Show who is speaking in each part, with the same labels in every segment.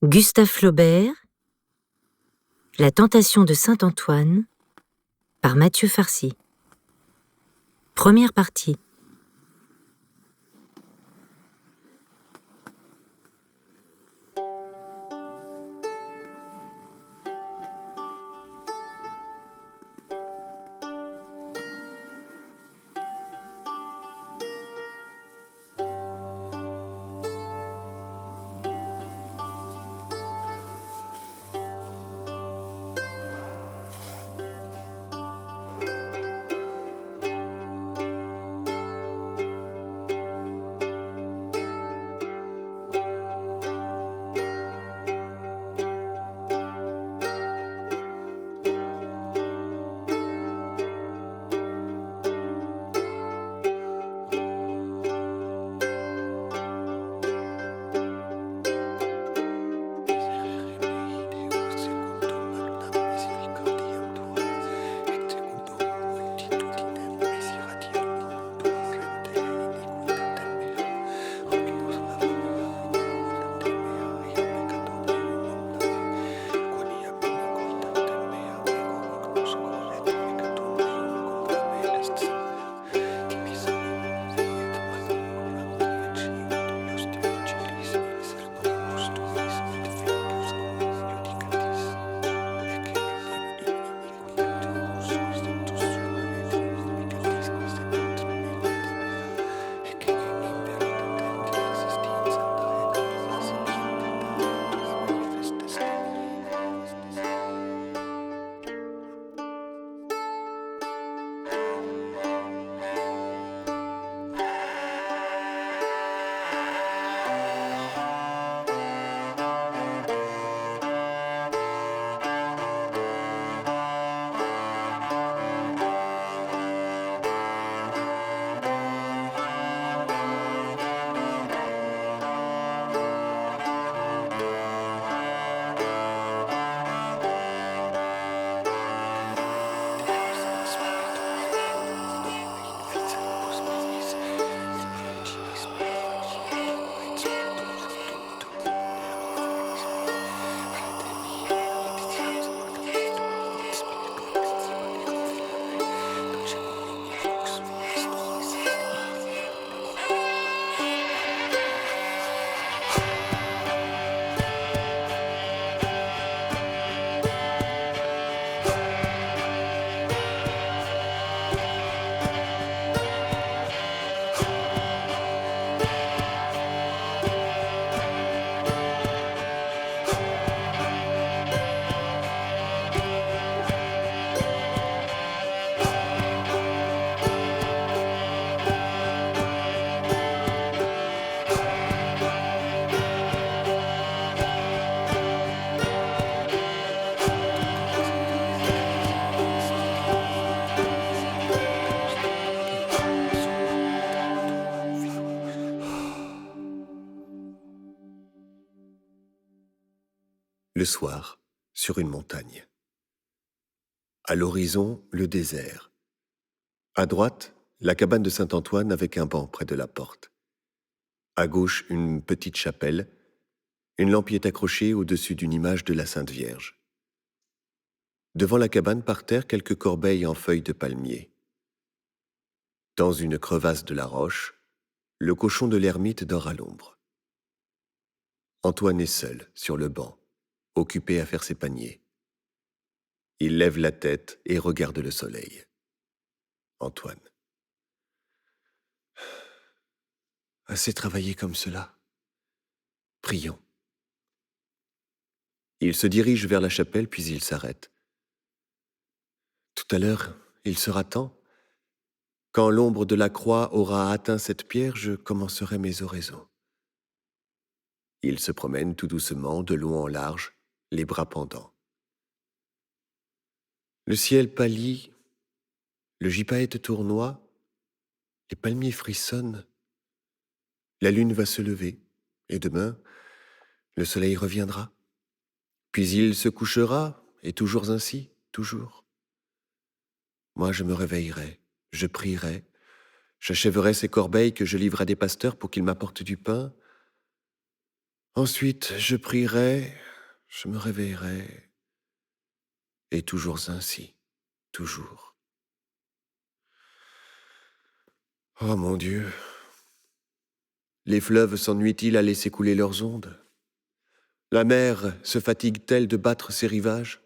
Speaker 1: Gustave Flaubert, La tentation de saint Antoine, par Mathieu Farcy. Première partie.
Speaker 2: Le soir, sur une montagne. À l'horizon, le désert. À droite, la cabane de Saint-Antoine avec un banc près de la porte. À gauche, une petite chapelle. Une lampe y est accrochée au-dessus d'une image de la Sainte Vierge. Devant la cabane, par terre, quelques corbeilles en feuilles de palmier. Dans une crevasse de la roche, le cochon de l'ermite dort à l'ombre. Antoine est seul, sur le banc, occupé à faire ses paniers. Il lève la tête et regarde le soleil. Antoine. Assez travaillé comme cela. Prions. Il se dirige vers la chapelle, puis il s'arrête. Tout à l'heure, il sera temps. Quand l'ombre de la croix aura atteint cette pierre, je commencerai mes oraisons. Il se promène tout doucement, de long en large, les bras pendants. Le ciel pâlit, le gypaète tournoie, les palmiers frissonnent. La lune va se lever, et demain, le soleil reviendra. Puis il se couchera, et toujours ainsi, toujours. Moi, je me réveillerai, je prierai, j'achèverai ces corbeilles que je livre à des pasteurs pour qu'ils m'apportent du pain. Ensuite, je prierai, je me réveillerai, et toujours ainsi, toujours. Oh mon Dieu, les fleuves s'ennuient-ils à laisser couler leurs ondes? La mer se fatigue-t-elle de battre ses rivages?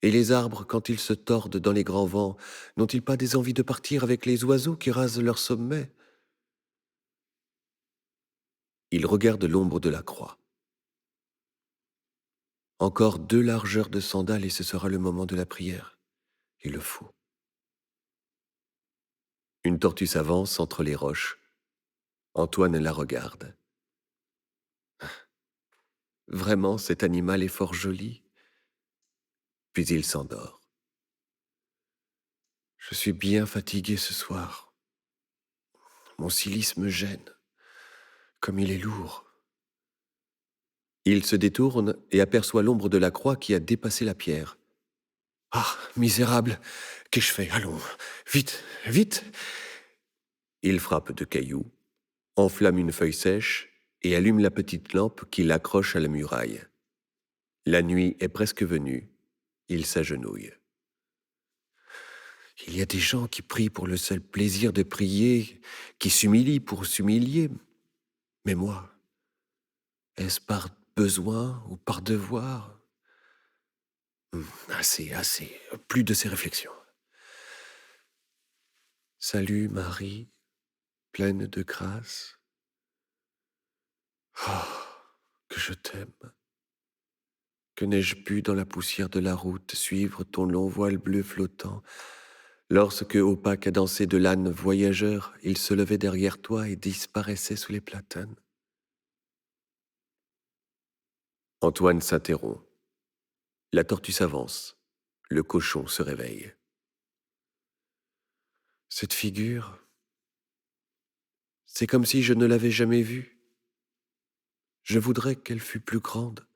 Speaker 2: Et les arbres, quand ils se tordent dans les grands vents, n'ont-ils pas des envies de partir avec les oiseaux qui rasent leur sommet? Il regarde l'ombre de la croix. Encore 2 largeurs de sandales et ce sera le moment de la prière. Il le faut. Une tortue s'avance entre les roches. Antoine la regarde. Vraiment, cet animal est fort joli. Puis il s'endort. Je suis bien fatigué ce soir. Mon cilice me gêne, comme il est lourd. Il se détourne et aperçoit l'ombre de la croix qui a dépassé la pierre. Ah, misérable, qu'ai-je fait? Allons, vite, vite! Il frappe de cailloux, enflamme une feuille sèche et allume la petite lampe qu'il accroche à la muraille. La nuit est presque venue, il s'agenouille. Il y a des gens qui prient pour le seul plaisir de prier, qui s'humilient pour s'humilier. Mais moi, est-ce par besoin ou par devoir? Assez, assez, plus de ces réflexions. Salut Marie, pleine de grâce. Oh, que je t'aime. Que n'ai-je pu dans la poussière de la route suivre ton long voile bleu flottant, lorsque, au pas cadencé de l'âne voyageur, il se levait derrière toi et disparaissait sous les platanes. Antoine s'interrompt. La tortue s'avance. Le cochon se réveille. Cette figure, c'est comme si je ne l'avais jamais vue. Je voudrais qu'elle fût plus grande.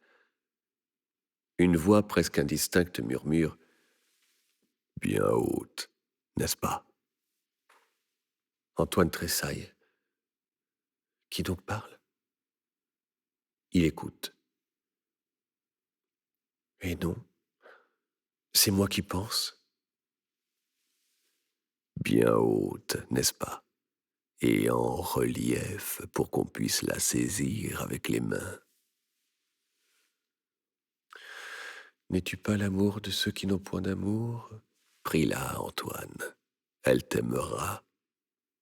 Speaker 2: Une voix presque indistincte murmure « Bien haute, n'est-ce pas ?» Antoine tressaille. Qui donc parle? Il écoute. Et non, c'est moi qui pense. Bien haute, n'est-ce pas? Et en relief pour qu'on puisse la saisir avec les mains. N'es-tu pas l'amour de ceux qui n'ont point d'amour? Prie-la, Antoine. Elle t'aimera.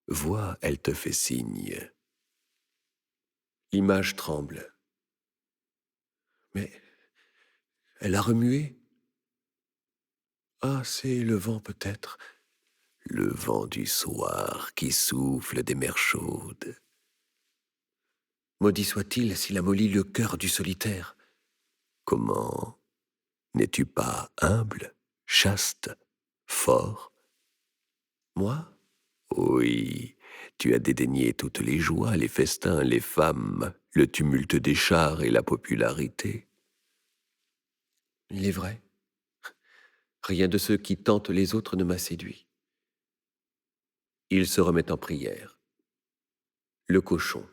Speaker 2: Vois, elle te fait signe. L'image tremble. Mais elle a remué. Ah, c'est le vent peut-être. Le vent du soir qui souffle des mers chaudes. Maudit soit-il s'il amollit le cœur du solitaire. Comment? N'es-tu pas humble, chaste, fort? Moi? Oui, tu as dédaigné toutes les joies, les festins, les femmes, le tumulte des chars et la popularité. Il est vrai. Rien de ce qui tente les autres ne m'a séduit. Il se remet en prière. Le cochon.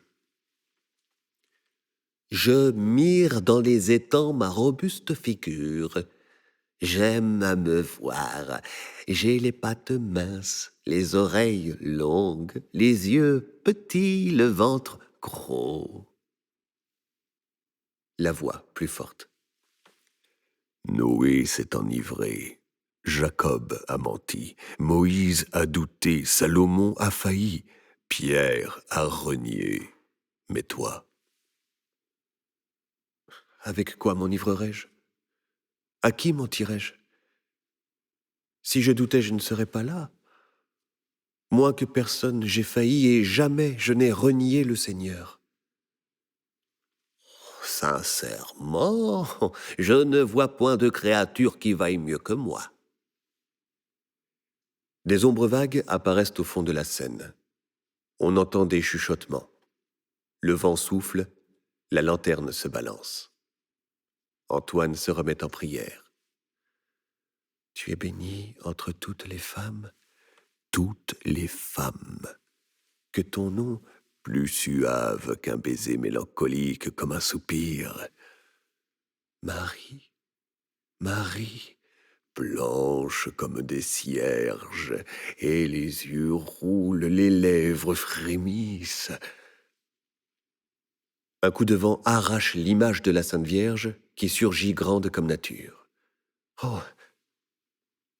Speaker 2: Je mire dans les étangs ma robuste figure. J'aime à me voir. J'ai les pattes minces, les oreilles longues, les yeux petits, le ventre gros. La voix plus forte. Noé s'est enivré. Jacob a menti. Moïse a douté. Salomon a failli. Pierre a renié. Mais toi? Avec quoi m'enivrerais-je? À qui mentirais-je? Si je doutais, je ne serais pas là. Moins que personne, j'ai failli et jamais je n'ai renié le Seigneur. Sincèrement, je ne vois point de créature qui vaille mieux que moi. Des ombres vagues apparaissent au fond de la Seine. On entend des chuchotements. Le vent souffle, la lanterne se balance. Antoine se remet en prière. Tu es bénie entre toutes les femmes, que ton nom plus suave qu'un baiser mélancolique comme un soupir. Marie, Marie, blanche comme des cierges, et les yeux roulent, les lèvres frémissent. Un coup de vent arrache l'image de la Sainte Vierge qui surgit grande comme nature. Oh,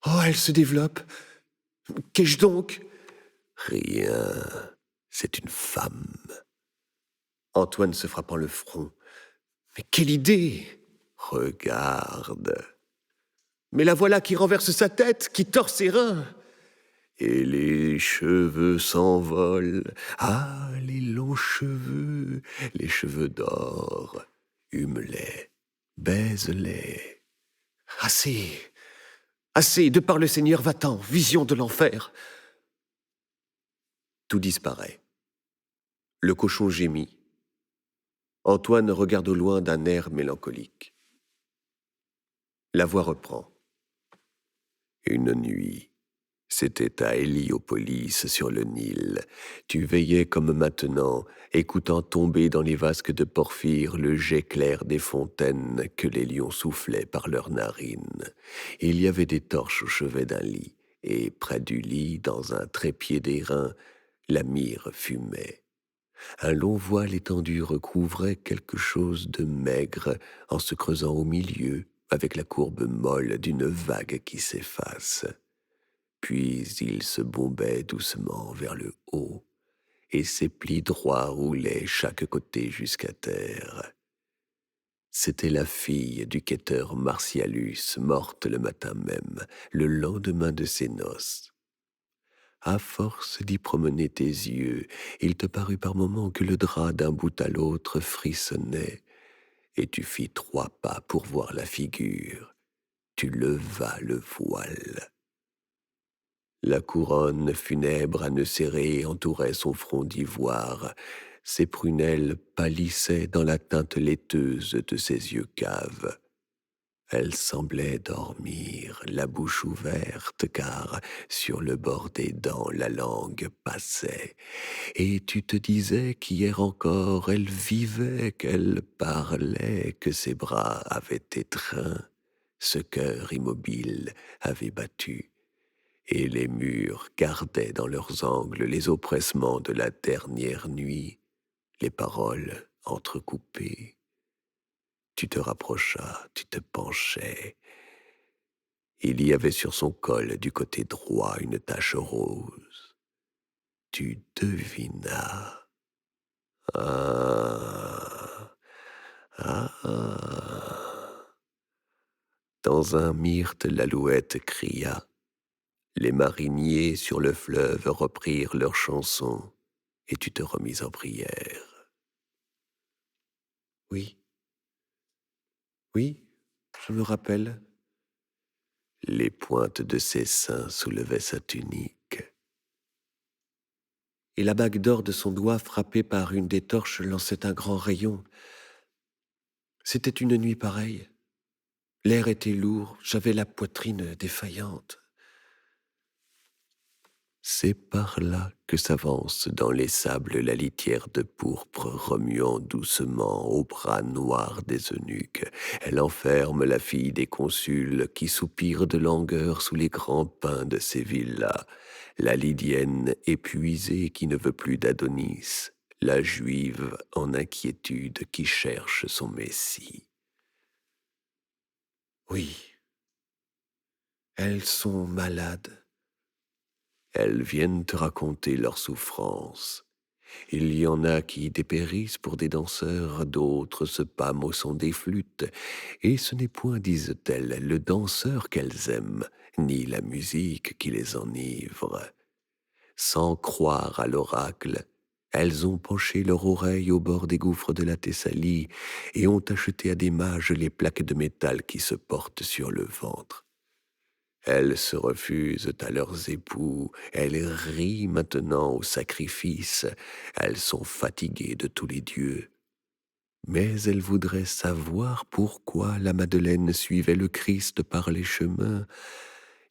Speaker 2: oh, elle se développe. Qu'ai-je donc? Rien, c'est une femme. Antoine se frappant le front. Mais quelle idée! Regarde. Mais la voilà qui renverse sa tête, qui tord ses reins. Et les cheveux s'envolent. Ah, les longs cheveux, les cheveux d'or. Hume-les, baise-les. Assez, assez, de par le Seigneur, va-t'en, vision de l'enfer. Tout disparaît. Le cochon gémit. Antoine regarde au loin d'un air mélancolique. La voix reprend. Une nuit, c'était à Héliopolis sur le Nil. Tu veillais comme maintenant, écoutant tomber dans les vasques de porphyre le jet clair des fontaines que les lions soufflaient par leurs narines. Il y avait des torches au chevet d'un lit, et près du lit, dans un trépied d'airain, la myrrhe fumait. Un long voile étendu recouvrait quelque chose de maigre en se creusant au milieu, avec la courbe molle d'une vague qui s'efface. Puis il se bombait doucement vers le haut, et ses plis droits roulaient chaque côté jusqu'à terre. C'était la fille du quêteur Martialus, morte le matin même, le lendemain de ses noces. À force d'y promener tes yeux, il te parut par moments que le drap d'un bout à l'autre frissonnait, et tu fis 3 pas pour voir la figure. Tu levas le voile. La couronne funèbre à nœuds serrés entourait son front d'ivoire. Ses prunelles pâlissaient dans la teinte laiteuse de ses yeux caves. Elle semblait dormir, la bouche ouverte, car sur le bord des dents la langue passait. Et tu te disais qu'hier encore elle vivait, qu'elle parlait, que ses bras avaient étreint, ce cœur immobile avait battu, et les murs gardaient dans leurs angles les oppressements de la dernière nuit, les paroles entrecoupées. Tu te rapprochas, tu te penchais. Il y avait sur son col du côté droit une tache rose. Tu devinas. Ah, ah, ah. Dans un myrte, l'alouette cria. Les mariniers sur le fleuve reprirent leur chanson, et tu te remis en prière. Oui, oui, je me rappelle. Les pointes de ses seins soulevaient sa tunique, et la bague d'or de son doigt frappée par une des torches lançait un grand rayon. C'était une nuit pareille. L'air était lourd, j'avais la poitrine défaillante. C'est par là que s'avance dans les sables la litière de pourpre remuant doucement au bras noir des eunuques. Elle enferme la fille des consuls qui soupire de langueur sous les grands pins de ces villas, la Lydienne épuisée qui ne veut plus d'Adonis, la Juive en inquiétude qui cherche son Messie. Oui, elles sont malades. Elles viennent te raconter leurs souffrances. Il y en a qui dépérissent pour des danseurs, d'autres se pâment au son des flûtes. Et ce n'est point, disent-elles, le danseur qu'elles aiment, ni la musique qui les enivre. Sans croire à l'oracle, elles ont penché leur oreille au bord des gouffres de la Thessalie et ont acheté à des mages les plaques de métal qui se portent sur le ventre. Elles se refusent à leurs époux, elles rient maintenant au sacrifice, elles sont fatiguées de tous les dieux. Mais elles voudraient savoir pourquoi la Madeleine suivait le Christ par les chemins,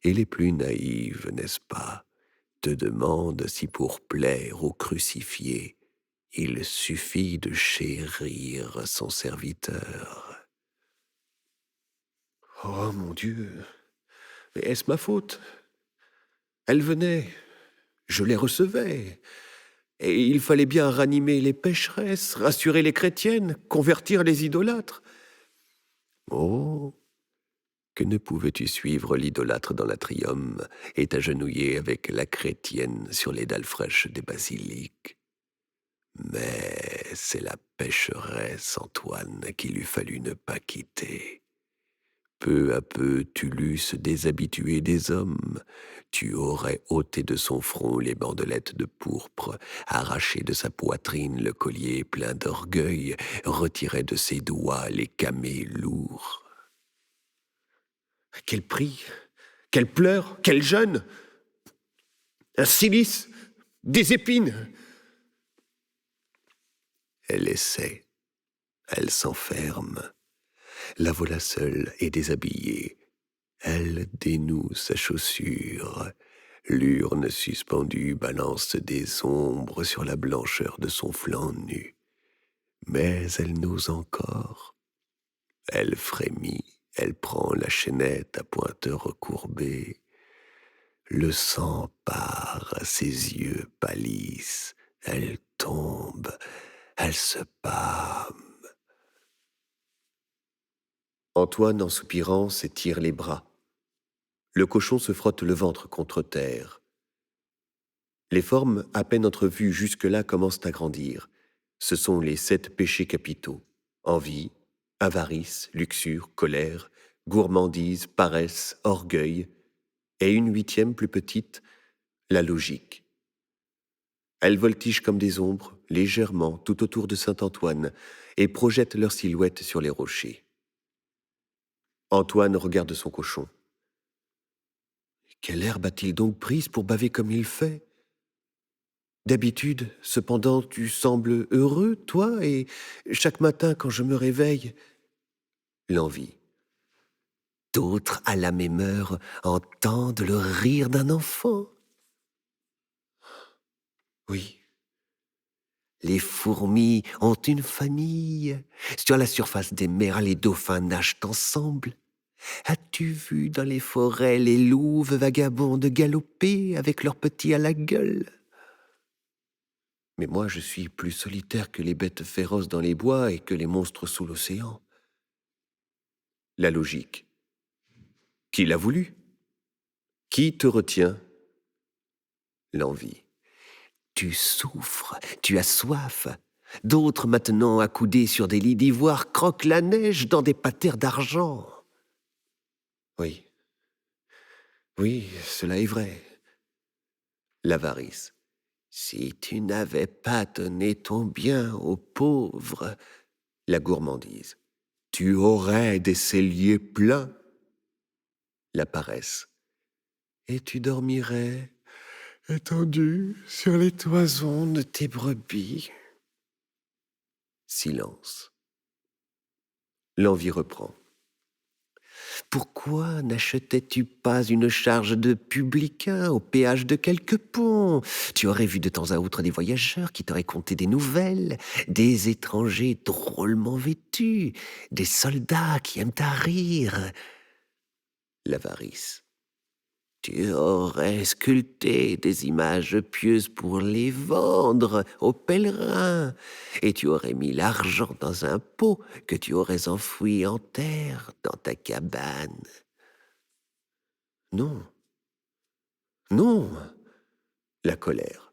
Speaker 2: et les plus naïves, n'est-ce pas, te demandent si pour plaire au crucifié, Il suffit de chérir son serviteur. Oh mon Dieu, mais est-ce ma faute? Elle venait, je les recevais, et il fallait bien ranimer les pécheresses, rassurer les chrétiennes, convertir les idolâtres. Oh, que ne pouvais-tu suivre l'idolâtre dans l'atrium et t'agenouiller avec la chrétienne sur les dalles fraîches des basiliques? Mais c'est la pécheresse, Antoine, qu'il eût fallu ne pas quitter. Peu à peu, tu l'eusses déshabitué des hommes. Tu aurais ôté de son front les bandelettes de pourpre, arraché de sa poitrine le collier plein d'orgueil, retiré de ses doigts les camées lourds. Quel prix, quelle pleurs, quel jeûne! Un cilice, des épines! Elle essaie, elle s'enferme. La voilà seule et déshabillée. Elle dénoue sa chaussure. L'urne suspendue balance des ombres sur la blancheur de son flanc nu. Mais elle n'ose encore. Elle frémit, elle prend la chaînette à pointe recourbée. Le sang part, ses yeux pâlissent. Elle tombe, elle se pâme. Antoine, en soupirant, s'étire les bras. Le cochon se frotte le ventre contre terre. Les formes, à peine entrevues jusque-là, commencent à grandir. Ce sont les 7 péchés capitaux. Envie, avarice, luxure, colère, gourmandise, paresse, orgueil, et une 8e plus petite, la logique. Elles voltigent comme des ombres, légèrement, tout autour de Saint-Antoine, et projettent leurs silhouettes sur les rochers. Antoine regarde son cochon. Quelle herbe a-t-il donc prise pour baver comme il fait? D'habitude, cependant, tu sembles heureux, toi, et chaque matin, quand je me réveille, l'envie. D'autres, à la même heure, entendent le rire d'un enfant. Oui. Les fourmis ont une famille. Sur la surface des mers, les dauphins nagent ensemble. As-tu vu dans les forêts les louves vagabondes galoper avec leurs petits à la gueule? Mais moi, je suis plus solitaire que les bêtes féroces dans les bois et que les monstres sous l'océan. La logique. Qui l'a voulu? Qui te retient? L'envie. Tu souffres, tu as soif. D'autres, maintenant accoudés sur des lits d'ivoire, croquent la neige dans des patères d'argent. Oui. Oui, cela est vrai. L'avarice. Si tu n'avais pas donné ton bien aux pauvres, la gourmandise. Tu aurais des celliers pleins. La paresse. Et tu dormirais étendu sur les toisons de tes brebis. Silence. L'envie reprend. Pourquoi n'achetais-tu pas une charge de publicain au péage de quelque pont? Tu aurais vu de temps à autre des voyageurs qui t'auraient conté des nouvelles, des étrangers drôlement vêtus, des soldats qui aiment à rire. L'avarice. Tu aurais sculpté des images pieuses pour les vendre aux pèlerins, et tu aurais mis l'argent dans un pot que tu aurais enfoui en terre dans ta cabane. Non, non, la colère.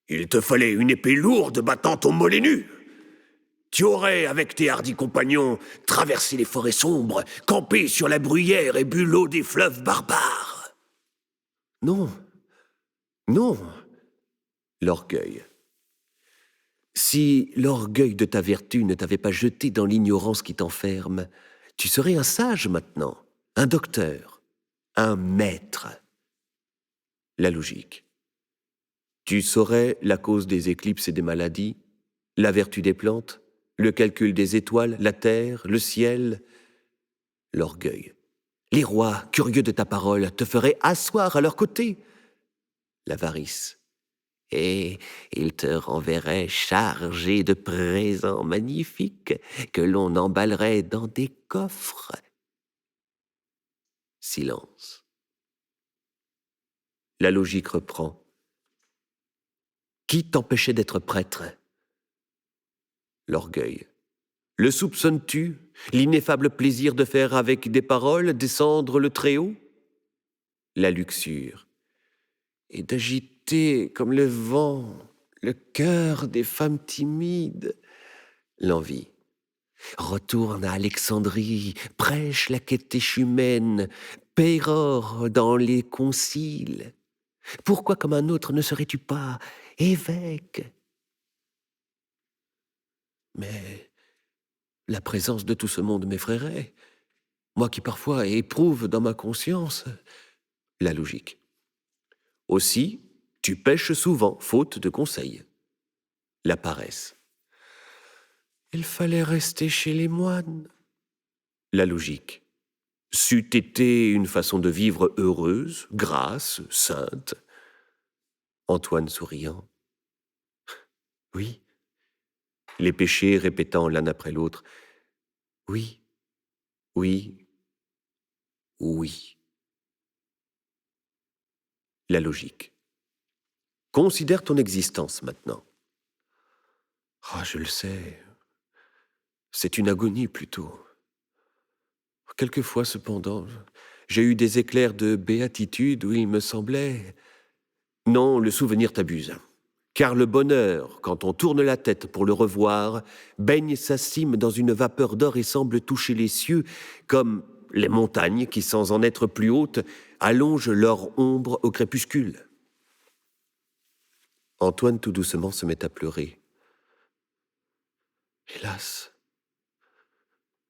Speaker 2: Il te fallait une épée lourde battant ton mollet nu. Tu aurais, avec tes hardis compagnons, traversé les forêts sombres, campé sur la bruyère et bu l'eau des fleuves barbares. Non, non, l'orgueil. Si l'orgueil de ta vertu ne t'avait pas jeté dans l'ignorance qui t'enferme, tu serais un sage maintenant, un docteur, un maître. La logique. Tu saurais la cause des éclipses et des maladies, la vertu des plantes, le calcul des étoiles, la terre, le ciel. L'orgueil. Les rois, curieux de ta parole, te feraient asseoir à leur côté. L'avarice.
Speaker 3: et il te renverrait chargé de présents magnifiques que l'on emballerait dans des coffres. Silence. La logique reprend. Qui t'empêchait d'être prêtre? L'orgueil. Le soupçonnes-tu, l'ineffable plaisir de faire avec des paroles descendre le Très-Haut? La luxure. Et d'agiter comme le vent le cœur des femmes timides. L'envie. Retourne à Alexandrie, prêche la catéchumène, pérore dans les conciles. Pourquoi comme un autre ne serais-tu pas évêque? Mais la présence de tout ce monde m'effraierait, moi qui parfois éprouve dans ma conscience la logique. Aussi, tu pèches souvent, faute de conseils. La paresse. Il fallait rester chez les moines. La logique. C'eût été une façon de vivre heureuse, grasse, sainte. Antoine souriant. Oui. Les péchés répétant l'un après l'autre. Oui, oui, oui. La logique. Considère ton existence maintenant. Ah, je le sais. C'est une agonie plutôt. Quelquefois, cependant, j'ai eu des éclairs de béatitude où il me semblait... Non, le souvenir t'abuse. Car le bonheur, quand on tourne la tête pour le revoir, baigne sa cime dans une vapeur d'or et semble toucher les cieux, comme les montagnes qui, sans en être plus hautes, allongent leur ombre au crépuscule. Antoine tout doucement se met à pleurer. Hélas,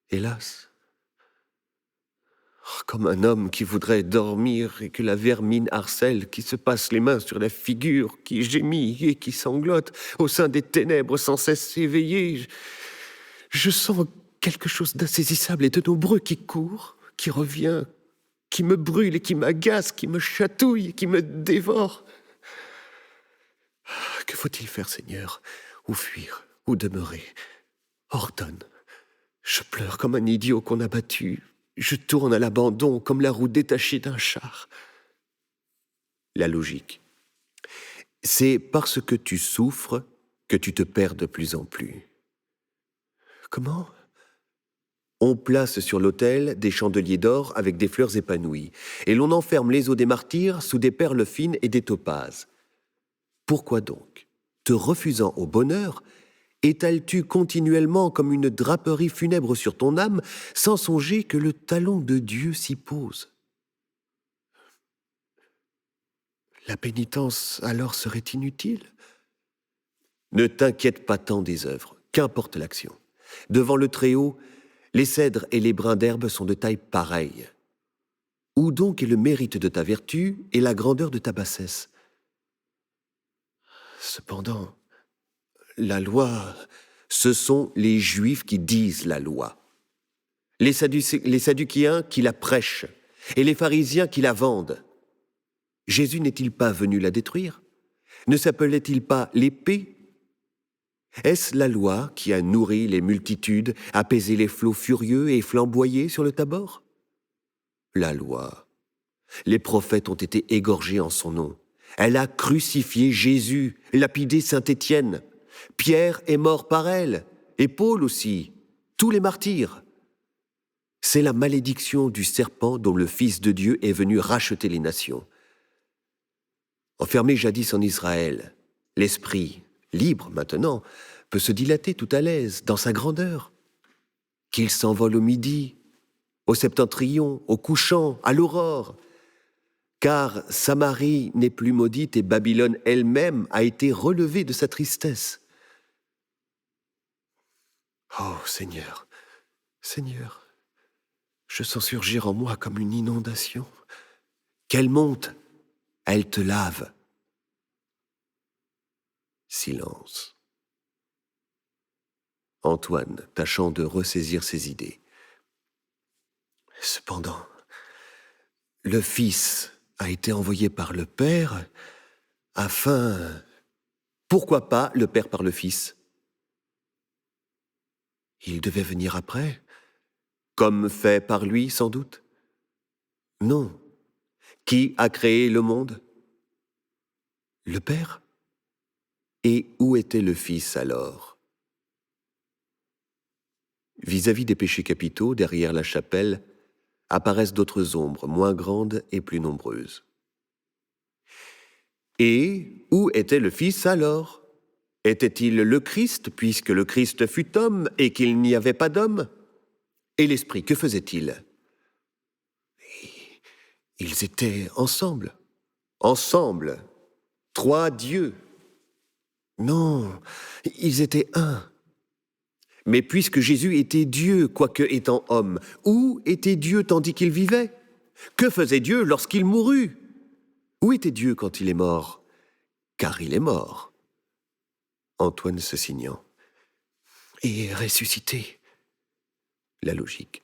Speaker 3: hélas, comme un homme qui voudrait dormir et que la vermine harcèle, qui se passe les mains sur la figure, qui gémit et qui sanglote au sein des ténèbres sans cesse éveillées. Je sens quelque chose d'insaisissable et de nombreux qui court, qui revient, qui me brûle et qui m'agace, qui me chatouille, qui me dévore. Que faut-il faire, Seigneur? Où fuir? Où demeurer? Ordonne. Je pleure comme un idiot qu'on a battu. Je tourne à l'abandon comme la roue détachée d'un char. La logique. C'est parce que tu souffres que tu te perds de plus en plus. Comment? On place sur l'autel des chandeliers d'or avec des fleurs épanouies, et l'on enferme les os des martyrs sous des perles fines et des topazes. Pourquoi donc, te refusant au bonheur, étales-tu continuellement comme une draperie funèbre sur ton âme, sans songer que le talon de Dieu s'y pose? La pénitence alors serait inutile? Ne t'inquiète pas tant des œuvres, qu'importe l'action. Devant le Très-Haut, les cèdres et les brins d'herbe sont de taille pareille. Où donc est le mérite de ta vertu et la grandeur de ta bassesse? Cependant, la loi, ce sont les Juifs qui disent la loi, les Sadducéens qui la prêchent et les pharisiens qui la vendent. Jésus n'est-il pas venu la détruire? Ne s'appelait-il pas l'épée? Est-ce la loi qui a nourri les multitudes, apaisé les flots furieux et flamboyé sur le Tabor? La loi. Les prophètes ont été égorgés en son nom. Elle a crucifié Jésus, lapidé Saint-Étienne. Pierre est mort par elle, et Paul aussi, tous les martyrs. C'est la malédiction du serpent dont le Fils de Dieu est venu racheter les nations. Enfermé jadis en Israël, l'esprit, libre maintenant, peut se dilater tout à l'aise dans sa grandeur. Qu'il s'envole au midi, au septentrion, au couchant, à l'aurore, car Samarie n'est plus maudite et Babylone elle-même a été relevée de sa tristesse. Oh Seigneur, Seigneur, je sens surgir en moi comme une inondation. Qu'elle monte, elle te lave. Silence. Antoine, tâchant de ressaisir ses idées. Cependant, le Fils a été envoyé par le Père afin Pourquoi pas le Père par le Fils? Il devait venir après, comme fait par lui sans doute? Non. Qui a créé le monde? Le Père? Et où était le Fils alors? Vis-à-vis des péchés capitaux, derrière la chapelle, apparaissent d'autres ombres, moins grandes et plus nombreuses. Et où était le Fils alors? Était-il le Christ, puisque le Christ fut homme et qu'il n'y avait pas d'homme? Et l'Esprit, que faisait-il? Ils étaient ensemble. Ensemble. Trois dieux. Non, ils étaient un. Mais puisque Jésus était Dieu, quoique étant homme, où était Dieu tandis qu'il vivait? Que faisait Dieu lorsqu'il mourut? Où était Dieu quand il est mort? Car il est mort. Antoine se signant. Et ressuscité. La logique.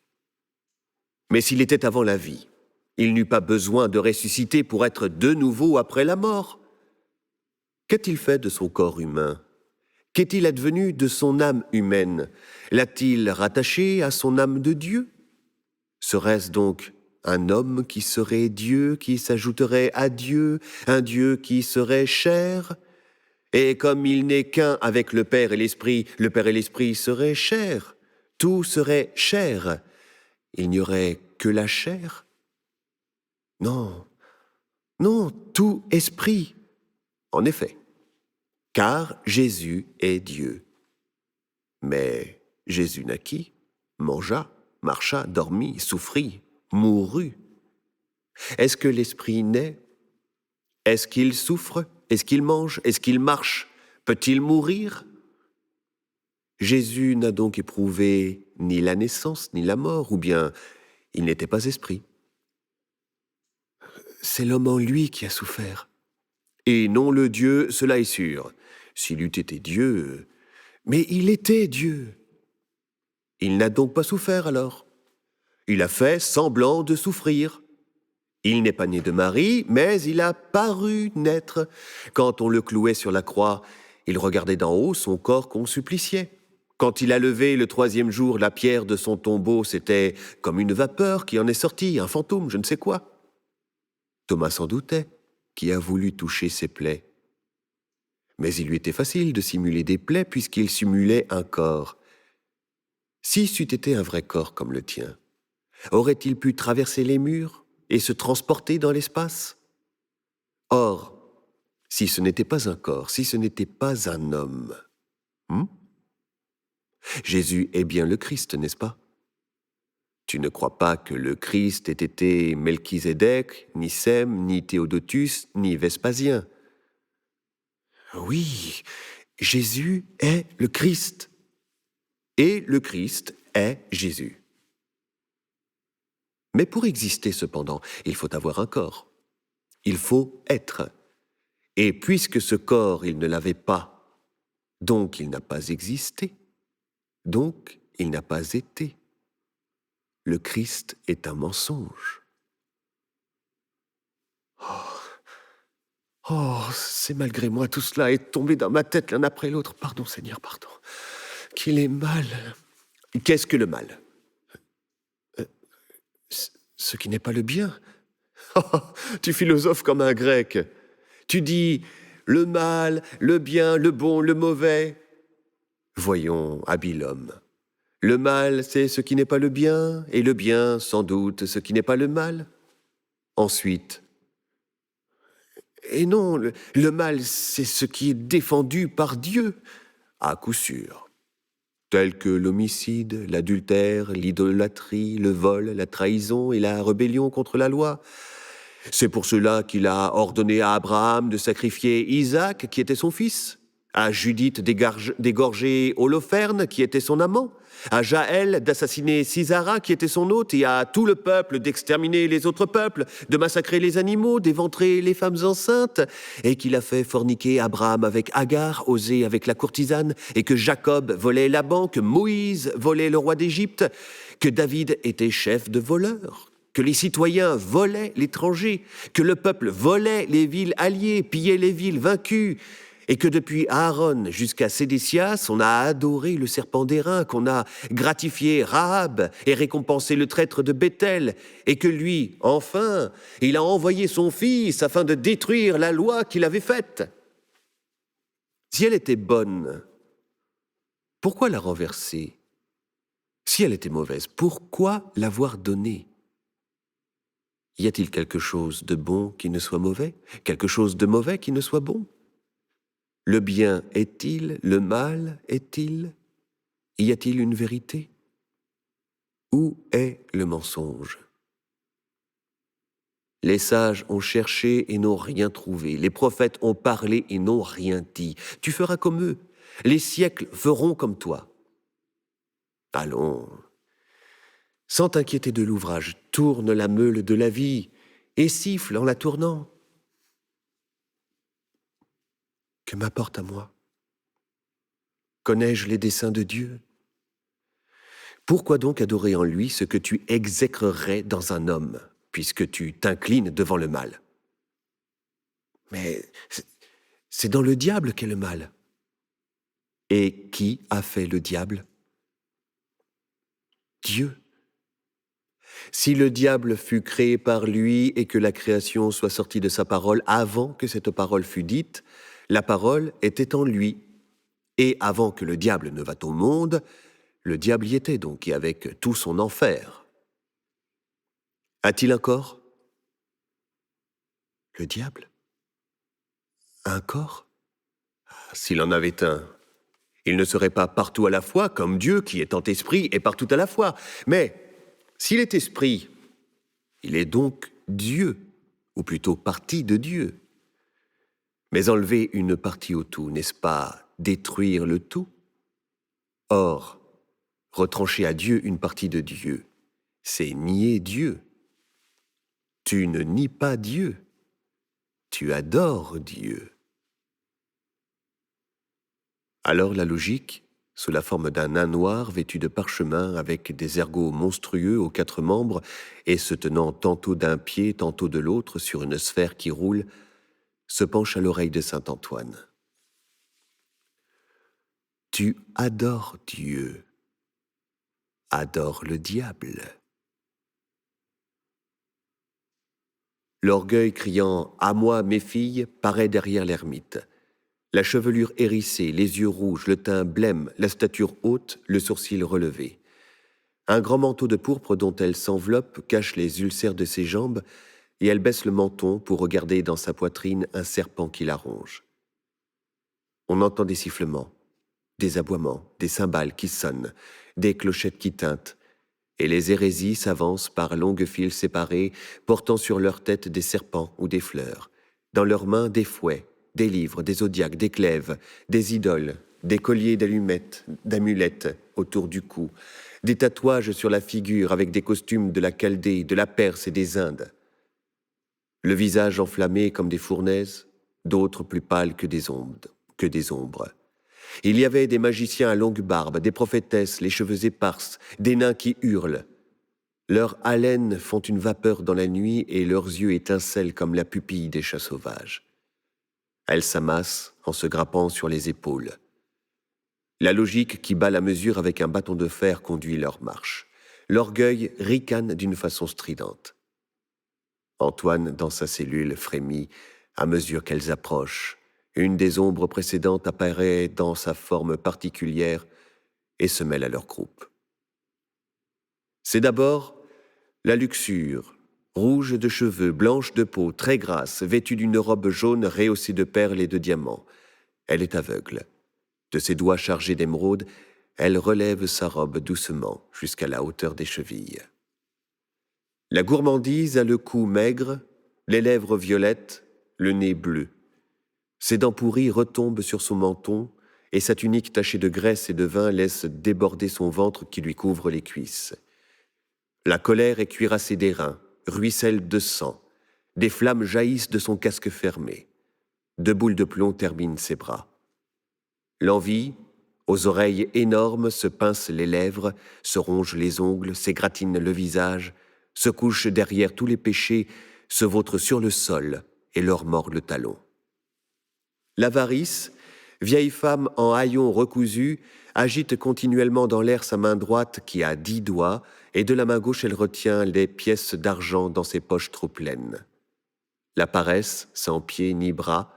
Speaker 3: Mais s'il était avant la vie, il n'eut pas besoin de ressusciter pour être de nouveau après la mort. Qu'a-t-il fait de son corps humain? Qu'est-il advenu de son âme humaine? L'a-t-il rattaché à son âme de Dieu? Serait-ce donc un homme qui serait Dieu, qui s'ajouterait à Dieu, un Dieu qui serait chair? Et comme il n'est qu'un avec le Père et l'Esprit seraient chair. Tout serait chair. Il n'y aurait que la chair? Non, non, tout esprit. En effet, car Jésus est Dieu. Mais Jésus naquit, mangea, marcha, dormit, souffrit, mourut. Est-ce que l'Esprit naît? Est-ce qu'il souffre? Est-ce qu'il mange? Est-ce qu'il marche? Peut-il mourir? Jésus n'a donc éprouvé ni la naissance ni la mort, ou bien il n'était pas esprit. C'est l'homme en lui qui a souffert. Et non le Dieu, cela est sûr. S'il eût été Dieu, mais il était Dieu. Il n'a donc pas souffert alors. Il a fait semblant de souffrir. Il n'est pas né de Marie, mais il a paru naître. Quand on le clouait sur la croix, il regardait d'en haut son corps qu'on suppliciait. Quand il a levé le 3e jour la pierre de son tombeau, c'était comme une vapeur qui en est sortie, un fantôme, je ne sais quoi. Thomas s'en doutait, qui a voulu toucher ses plaies. Mais il lui était facile de simuler des plaies puisqu'il simulait un corps. Si c'eût été un vrai corps comme le tien, aurait-il pu traverser les murs et se transporter dans l'espace? Or, si ce n'était pas un corps, si ce n'était pas un homme, Jésus est bien le Christ, n'est-ce pas? Tu ne crois pas que le Christ ait été Melchisédek, ni Sem, ni Théodotus, ni Vespasien? Oui, Jésus est le Christ. Et le Christ est Jésus. Mais pour exister cependant, il faut avoir un corps. Il faut être. Et puisque ce corps, il ne l'avait pas, donc il n'a pas existé, donc il n'a pas été. Le Christ est un mensonge. Oh, c'est malgré moi, tout cela est tombé dans ma tête l'un après l'autre. Pardon, Seigneur, pardon. Qu'il est mal. Qu'est-ce que le mal? Ce qui n'est pas le bien. Oh, tu philosophes comme un grec. Tu dis le mal, le bien, le bon, le mauvais. Voyons, habile homme. Le mal, c'est ce qui n'est pas le bien, et le bien, sans doute, ce qui n'est pas le mal. Ensuite, et non, le mal, c'est ce qui est défendu par Dieu, à coup sûr, tel que l'homicide, l'adultère, l'idolâtrie, le vol, la trahison et la rébellion contre la loi. C'est pour cela qu'il a ordonné à Abraham de sacrifier Isaac, qui était son fils, à Judith d'égorger Holoferne, qui était son amant, à Jaël d'assassiner Sisara, qui était son hôte, et à tout le peuple d'exterminer les autres peuples, de massacrer les animaux, d'éventrer les femmes enceintes, et qu'il a fait forniquer Abraham avec Agar, Osée avec la courtisane, et que Jacob volait Laban, que Moïse volait le roi d'Égypte, que David était chef de voleurs, que les citoyens volaient l'étranger, que le peuple volait les villes alliées, pillait les villes vaincues, et que depuis Aaron jusqu'à Sédécias, on a adoré le serpent d'airain, qu'on a gratifié Rahab et récompensé le traître de Béthel, et que lui, enfin, il a envoyé son fils afin de détruire la loi qu'il avait faite. Si elle était bonne, pourquoi la renverser? Si elle était mauvaise, pourquoi l'avoir donnée? Y a-t-il quelque chose de bon qui ne soit mauvais? Quelque chose de mauvais qui ne soit bon? Le bien est-il? Le mal est-il? Y a-t-il une vérité? Où est le mensonge? Les sages ont cherché et n'ont rien trouvé. Les prophètes ont parlé et n'ont rien dit. Tu feras comme eux. Les siècles feront comme toi. Allons, sans t'inquiéter de l'ouvrage, tourne la meule de la vie et siffle en la tournant. Que m'apporte à moi? Connais-je les desseins de Dieu? Pourquoi donc adorer en lui ce que tu exécrerais dans un homme, puisque tu t'inclines devant le mal? Mais c'est dans le diable qu'est le mal. Et qui a fait le diable? Dieu. Si le diable fut créé par lui et que la création soit sortie de sa parole avant que cette parole fût dite, la parole était en lui. Et avant que le diable ne vînt au monde, le diable y était donc, et avec tout son enfer. A-t-il un corps? Le diable? Un corps? S'il en avait un, il ne serait pas partout à la fois, comme Dieu qui est en esprit et partout à la fois. Mais s'il est esprit, il est donc Dieu, ou plutôt partie de Dieu. Mais enlever une partie au tout, n'est-ce pas détruire le tout? Or, retrancher à Dieu une partie de Dieu, c'est nier Dieu. Tu ne nies pas Dieu, tu adores Dieu. Alors la logique, sous la forme d'un nain noir vêtu de parchemin avec des ergots monstrueux aux 4 membres et se tenant tantôt d'un pied, tantôt de l'autre sur une sphère qui roule, se penche à l'oreille de saint Antoine. Tu adores Dieu, adore le diable. L'orgueil criant « À moi, mes filles !» paraît derrière l'ermite. La chevelure hérissée, les yeux rouges, le teint blême, la stature haute, le sourcil relevé. Un grand manteau de pourpre dont elle s'enveloppe cache les ulcères de ses jambes et elle baisse le menton pour regarder dans sa poitrine un serpent qui la ronge. On entend des sifflements, des aboiements, des cymbales qui sonnent, des clochettes qui tintent, et les hérésies s'avancent par longues files séparées, portant sur leur tête des serpents ou des fleurs, dans leurs mains des fouets, des livres, des zodiaques, des glaives, des idoles, des colliers d'amulettes autour du cou, des tatouages sur la figure avec des costumes de la Chaldée, de la Perse et des Indes. Le visage enflammé comme des fournaises, d'autres plus pâles que des ombres. Il y avait des magiciens à longue barbe, des prophétesses, les cheveux éparses, des nains qui hurlent. Leurs haleines font une vapeur dans la nuit et leurs yeux étincellent comme la pupille des chats sauvages. Elles s'amassent en se grappant sur les épaules. La logique qui bat la mesure avec un bâton de fer conduit leur marche. L'orgueil ricane d'une façon stridente. Antoine, dans sa cellule, frémit à mesure qu'elles approchent. Une des ombres précédentes apparaît dans sa forme particulière et se mêle à leur groupe. C'est d'abord la luxure, rouge de cheveux, blanche de peau, très grasse, vêtue d'une robe jaune rehaussée de perles et de diamants. Elle est aveugle. De ses doigts chargés d'émeraude, elle relève sa robe doucement jusqu'à la hauteur des chevilles. La gourmandise a le cou maigre, les lèvres violettes, le nez bleu. Ses dents pourries retombent sur son menton et sa tunique tachée de graisse et de vin laisse déborder son ventre qui lui couvre les cuisses. La colère est cuirassée d'airain, ruisselle de sang. Des flammes jaillissent de son casque fermé. 2 boules de plomb terminent ses bras. L'envie, aux oreilles énormes, se pince les lèvres, se ronge les ongles, s'égratine le visage, se couche derrière tous les péchés, se vautre sur le sol et leur mord le talon. L'avarice vieille femme en haillons recousus, agite continuellement dans l'air sa main droite qui a 10 doigts, et de la main gauche elle retient les pièces d'argent dans ses poches trop pleines. La paresse, sans pieds ni bras,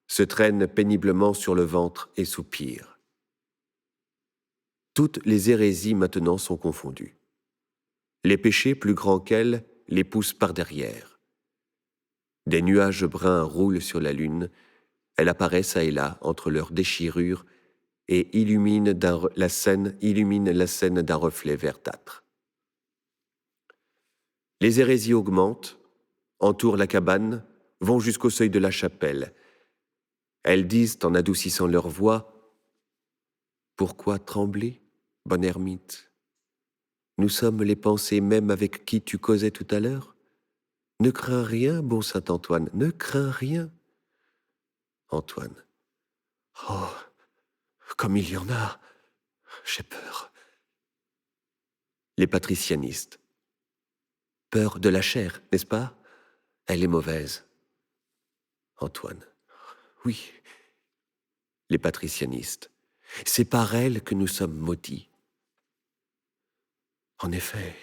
Speaker 3: se traîne péniblement sur le ventre et soupire. Toutes les hérésies maintenant sont confondues. Les péchés plus grands qu'elles les poussent par derrière. Des nuages bruns roulent sur la lune, elle apparaît çà et là entre leurs déchirures et illumine la scène d'un reflet verdâtre. Les hérésies augmentent, entourent la cabane, vont jusqu'au seuil de la chapelle. Elles disent en adoucissant leur voix « Pourquoi trembler, bonne ermite? Nous sommes les pensées mêmes avec qui tu causais tout à l'heure. Ne crains rien, bon saint Antoine, ne crains rien. » Antoine. Oh, comme il y en a, j'ai peur. Les patricianistes. Peur de la chair, n'est-ce pas? Elle est mauvaise. Antoine. Oui. Les patricianistes. C'est par elle que nous sommes maudits. En effet,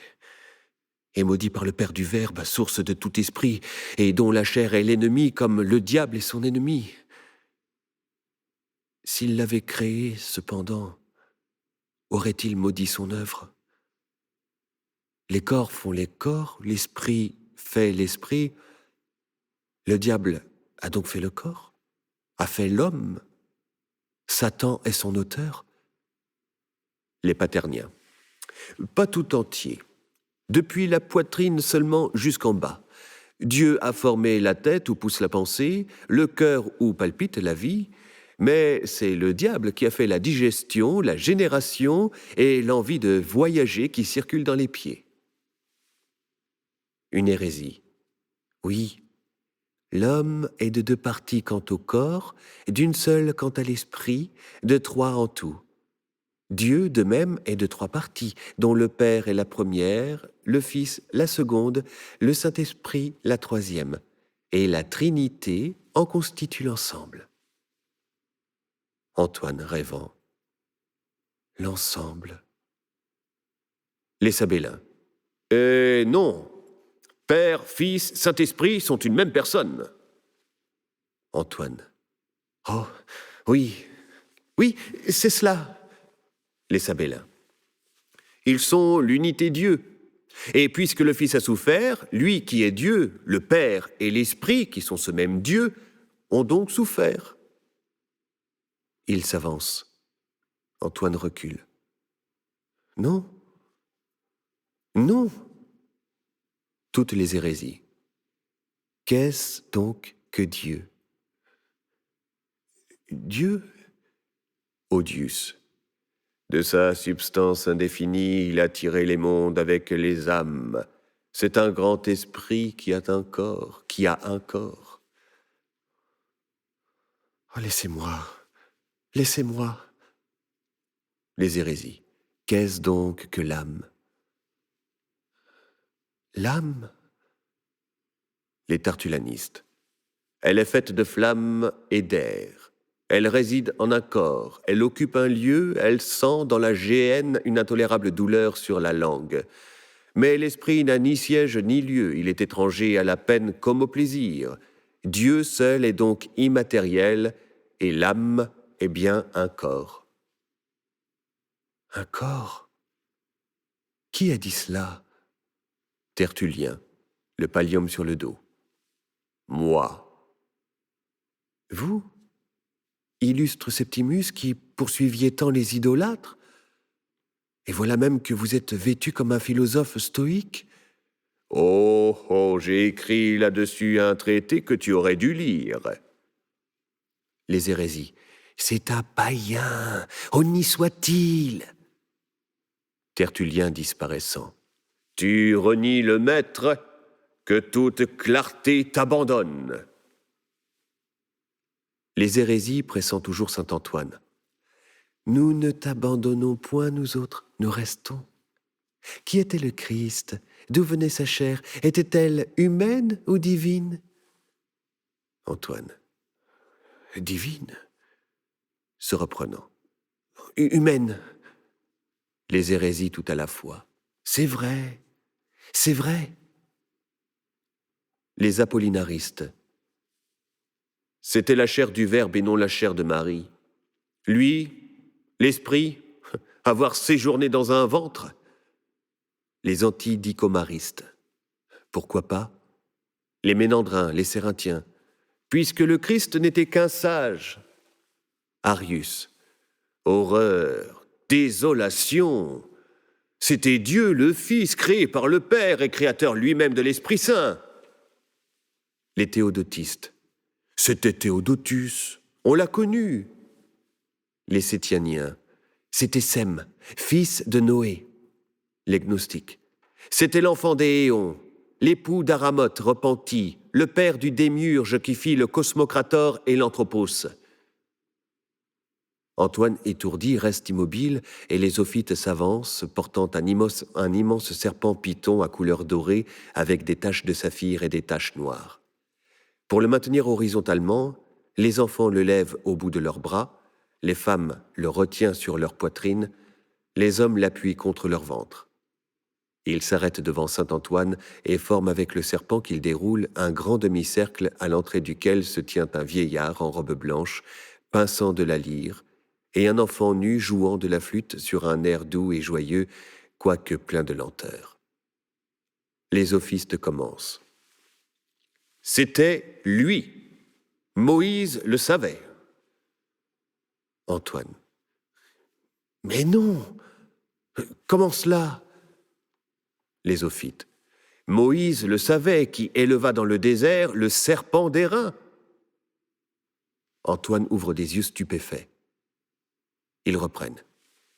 Speaker 3: et maudit par le Père du Verbe, source de tout esprit, et dont la chair est l'ennemi comme le diable est son ennemi. S'il l'avait créé, cependant, aurait-il maudit son œuvre? Les corps font les corps, l'esprit fait l'esprit. Le diable a donc fait le corps, a fait l'homme. Satan est son auteur. Les paterniens. Pas tout entier. Depuis la poitrine seulement jusqu'en bas. Dieu a formé la tête où pousse la pensée, le cœur où palpite la vie, mais c'est le diable qui a fait la digestion, la génération et l'envie de voyager qui circule dans les pieds. Une hérésie. Oui, l'homme est de 2 parties quant au corps, d'une seule quant à l'esprit, de 3 en tout. Dieu, de même, est de 3 parties, dont le Père est la première, le Fils la seconde, le Saint-Esprit la troisième, et la Trinité en constitue l'ensemble. Antoine rêvant. L'ensemble. Les Sabellins. Non. Père, Fils, Saint-Esprit sont une même personne. Antoine. Oh, oui, oui, c'est cela. Les Sabellins. Ils sont l'unité Dieu. Et puisque le Fils a souffert, lui qui est Dieu, le Père et l'Esprit, qui sont ce même Dieu, ont donc souffert. Il s'avance. Antoine recule. Non. Non. Toutes les hérésies. Qu'est-ce donc que Dieu? Dieu, Odius. De sa substance indéfinie, il a tiré les mondes avec les âmes. C'est un grand esprit qui a un corps, Oh, laissez-moi, laissez-moi. Les hérésies. Qu'est-ce donc que l'âme? L'âme? Les tartulanistes. Elle est faite de flammes et d'air. Elle réside en un corps, elle occupe un lieu, elle sent dans la géhenne une intolérable douleur sur la langue. Mais l'esprit n'a ni siège ni lieu, il est étranger à la peine comme au plaisir. Dieu seul est donc immatériel, et l'âme est bien un corps. Un corps? Qui a dit cela? Tertullien, le pallium sur le dos. Moi. Vous, illustre Septimus, qui poursuiviez tant les idolâtres? Et voilà même que vous êtes vêtu comme un philosophe stoïque? Oh, oh, j'ai écrit là-dessus un traité que tu aurais dû lire. Les hérésies. C'est un païen, honni soit-il. Tertullien disparaissant. Tu renies le maître, que toute clarté t'abandonne. Les hérésies pressant toujours saint Antoine. Nous ne t'abandonnons point, nous autres, nous restons. Qui était le Christ? D'où venait sa chair? Était-elle humaine ou divine? Antoine. Divine. se reprenant. Humaine. Les hérésies tout à la fois. C'est vrai, c'est vrai. Les apollinaristes. C'était la chair du Verbe et non la chair de Marie. Lui, l'esprit, avoir séjourné dans un ventre. Les antidicomaristes. Pourquoi pas? Les ménandrins, les cérinthiens, puisque le Christ n'était qu'un sage. Arius. Horreur, désolation. C'était Dieu le Fils, créé par le Père et créateur lui-même de l'Esprit Saint. Les théodotistes. C'était Théodotus, on l'a connu. Les sétianiens. C'était Sem, fils de Noé. Les gnostiques. C'était l'enfant des Éons, l'époux d'Aramoth repenti, le père du démiurge qui fit le cosmocrator et l'anthropos. Antoine étourdi reste immobile et les ophites s'avancent, portant un immense serpent python à couleur dorée avec des taches de saphir et des taches noires. Pour le maintenir horizontalement, les enfants le lèvent au bout de leurs bras, les femmes le retiennent sur leur poitrine, les hommes l'appuient contre leur ventre. Ils s'arrêtent devant saint Antoine et forment avec le serpent qu'il déroule un grand demi-cercle à l'entrée duquel se tient un vieillard en robe blanche, pinçant de la lyre, et un enfant nu jouant de la flûte sur un air doux et joyeux, quoique plein de lenteur. Les ophistes commencent. C'était lui. Moïse le savait. Antoine. Mais non. Comment cela? Les ophites. Moïse le savait, qui éleva dans le désert le serpent d'airain. Antoine ouvre des yeux stupéfaits. Ils reprennent.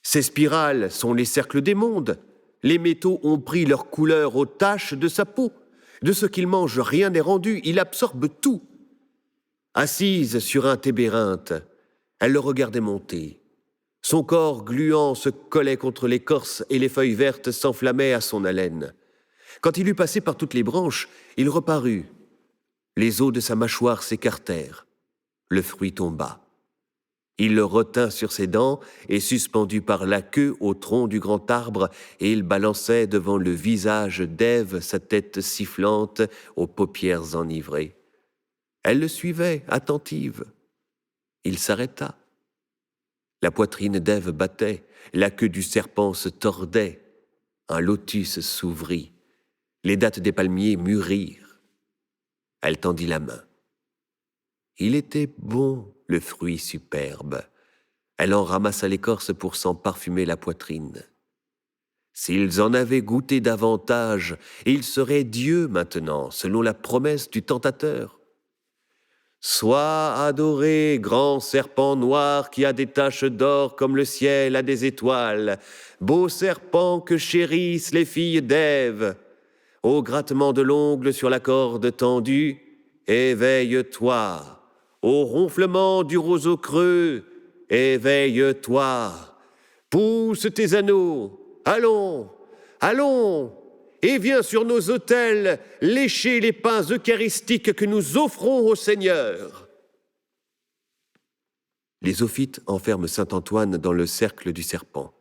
Speaker 3: Ces spirales sont les cercles des mondes. Les métaux ont pris leur couleur aux taches de sa peau. De ce qu'il mange, rien n'est rendu, il absorbe tout. Assise sur un tébérinthe, elle le regardait monter. Son corps gluant se collait contre l'écorce et les feuilles vertes s'enflammaient à son haleine. Quand il eut passé par toutes les branches, il reparut. Les os de sa mâchoire s'écartèrent. Le fruit tomba. Il le retint sur ses dents et suspendu par la queue au tronc du grand arbre, et il balançait devant le visage d'Ève sa tête sifflante aux paupières enivrées. Elle le suivait, attentive. Il s'arrêta. La poitrine d'Ève battait, la queue du serpent se tordait. Un lotus s'ouvrit. Les dattes des palmiers mûrirent. Elle tendit la main. Il était bon, le fruit superbe. Elle en ramassa l'écorce pour s'en parfumer la poitrine. S'ils en avaient goûté davantage, ils seraient Dieu maintenant, selon la promesse du tentateur. Sois adoré, grand serpent noir qui a des taches d'or comme le ciel a des étoiles, beau serpent que chérissent les filles d'Ève. Au grattement de l'ongle sur la corde tendue, éveille-toi. Au ronflement du roseau creux, éveille-toi. Pousse tes anneaux, allons, allons, et viens sur nos autels lécher les pains eucharistiques que nous offrons au Seigneur. Les ophites enferment saint Antoine dans le cercle du serpent.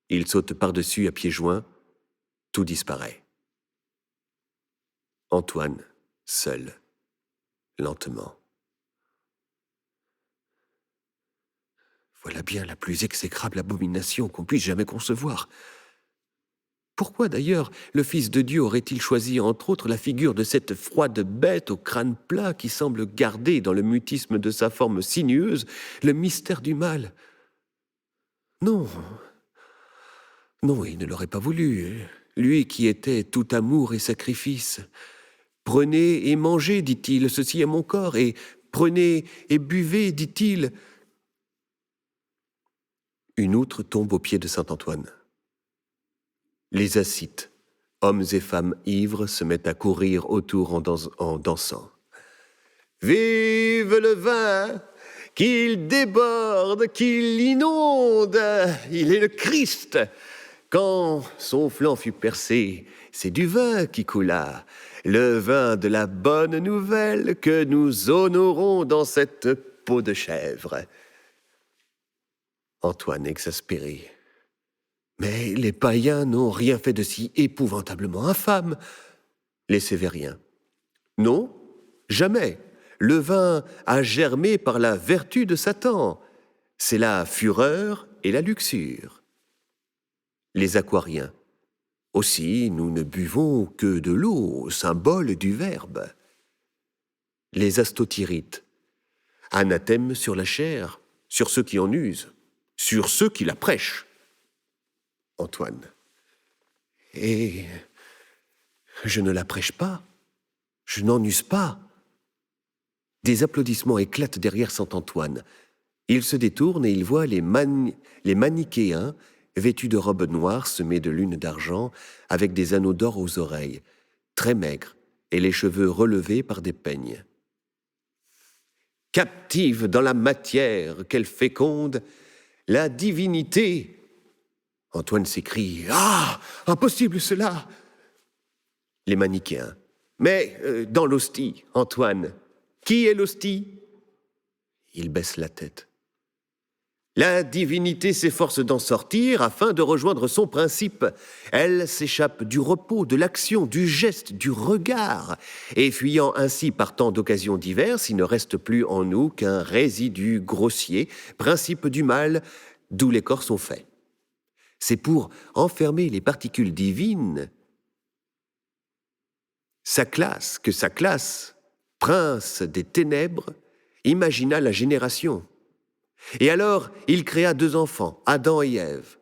Speaker 3: Il saute par-dessus à pieds joints, tout disparaît. Antoine, seul, lentement. Voilà bien la plus exécrable abomination qu'on puisse jamais concevoir. Pourquoi d'ailleurs le Fils de Dieu aurait-il choisi entre autres la figure de cette froide bête au crâne plat qui semble garder dans le mutisme de sa forme sinueuse le mystère du mal? Non, non, il ne l'aurait pas voulu, lui qui était tout amour et sacrifice. Prenez et mangez, dit-il, ceci est mon corps, et prenez et buvez, dit-il. Une outre tombe aux pieds de saint Antoine. Les ascites, hommes et femmes ivres, se mettent à courir autour en dansant. Vive le vin, qu'il déborde, qu'il inonde, il est le Christ. Quand son flanc fut percé, c'est du vin qui coula, le vin de la bonne nouvelle que nous honorons dans cette peau de chèvre. Antoine, exaspéré. Mais les païens n'ont rien fait de si épouvantablement infâme. Les Sévériens. Non, jamais. Le vin a germé par la vertu de Satan. C'est la fureur et la luxure. Les Aquariens. Aussi, nous ne buvons que de l'eau, symbole du Verbe. Les Astotyrites. Anathème sur la chair, sur ceux qui en usent, sur ceux qui la prêchent. Antoine. Et je ne la prêche pas, je n'en use pas. Des applaudissements éclatent derrière saint Antoine. Il se détourne et il voit les manichéens, vêtus de robes noires semées de lunes d'argent, avec des anneaux d'or aux oreilles, très maigres, et les cheveux relevés par des peignes. Captive dans la matière qu'elle féconde, la divinité. Antoine s'écrie « Ah, impossible cela !» Les manichéens. Mais dans l'hostie, Antoine, qui est l'hostie? Il baisse la tête. La divinité s'efforce d'en sortir afin de rejoindre son principe. Elle s'échappe du repos, de l'action, du geste, du regard. Et fuyant ainsi par tant d'occasions diverses, il ne reste plus en nous qu'un résidu grossier, principe du mal, d'où les corps sont faits. C'est pour enfermer les particules divines que sa classe, prince des ténèbres, imagina la génération. Et alors, il créa 2 enfants, Adam et Ève.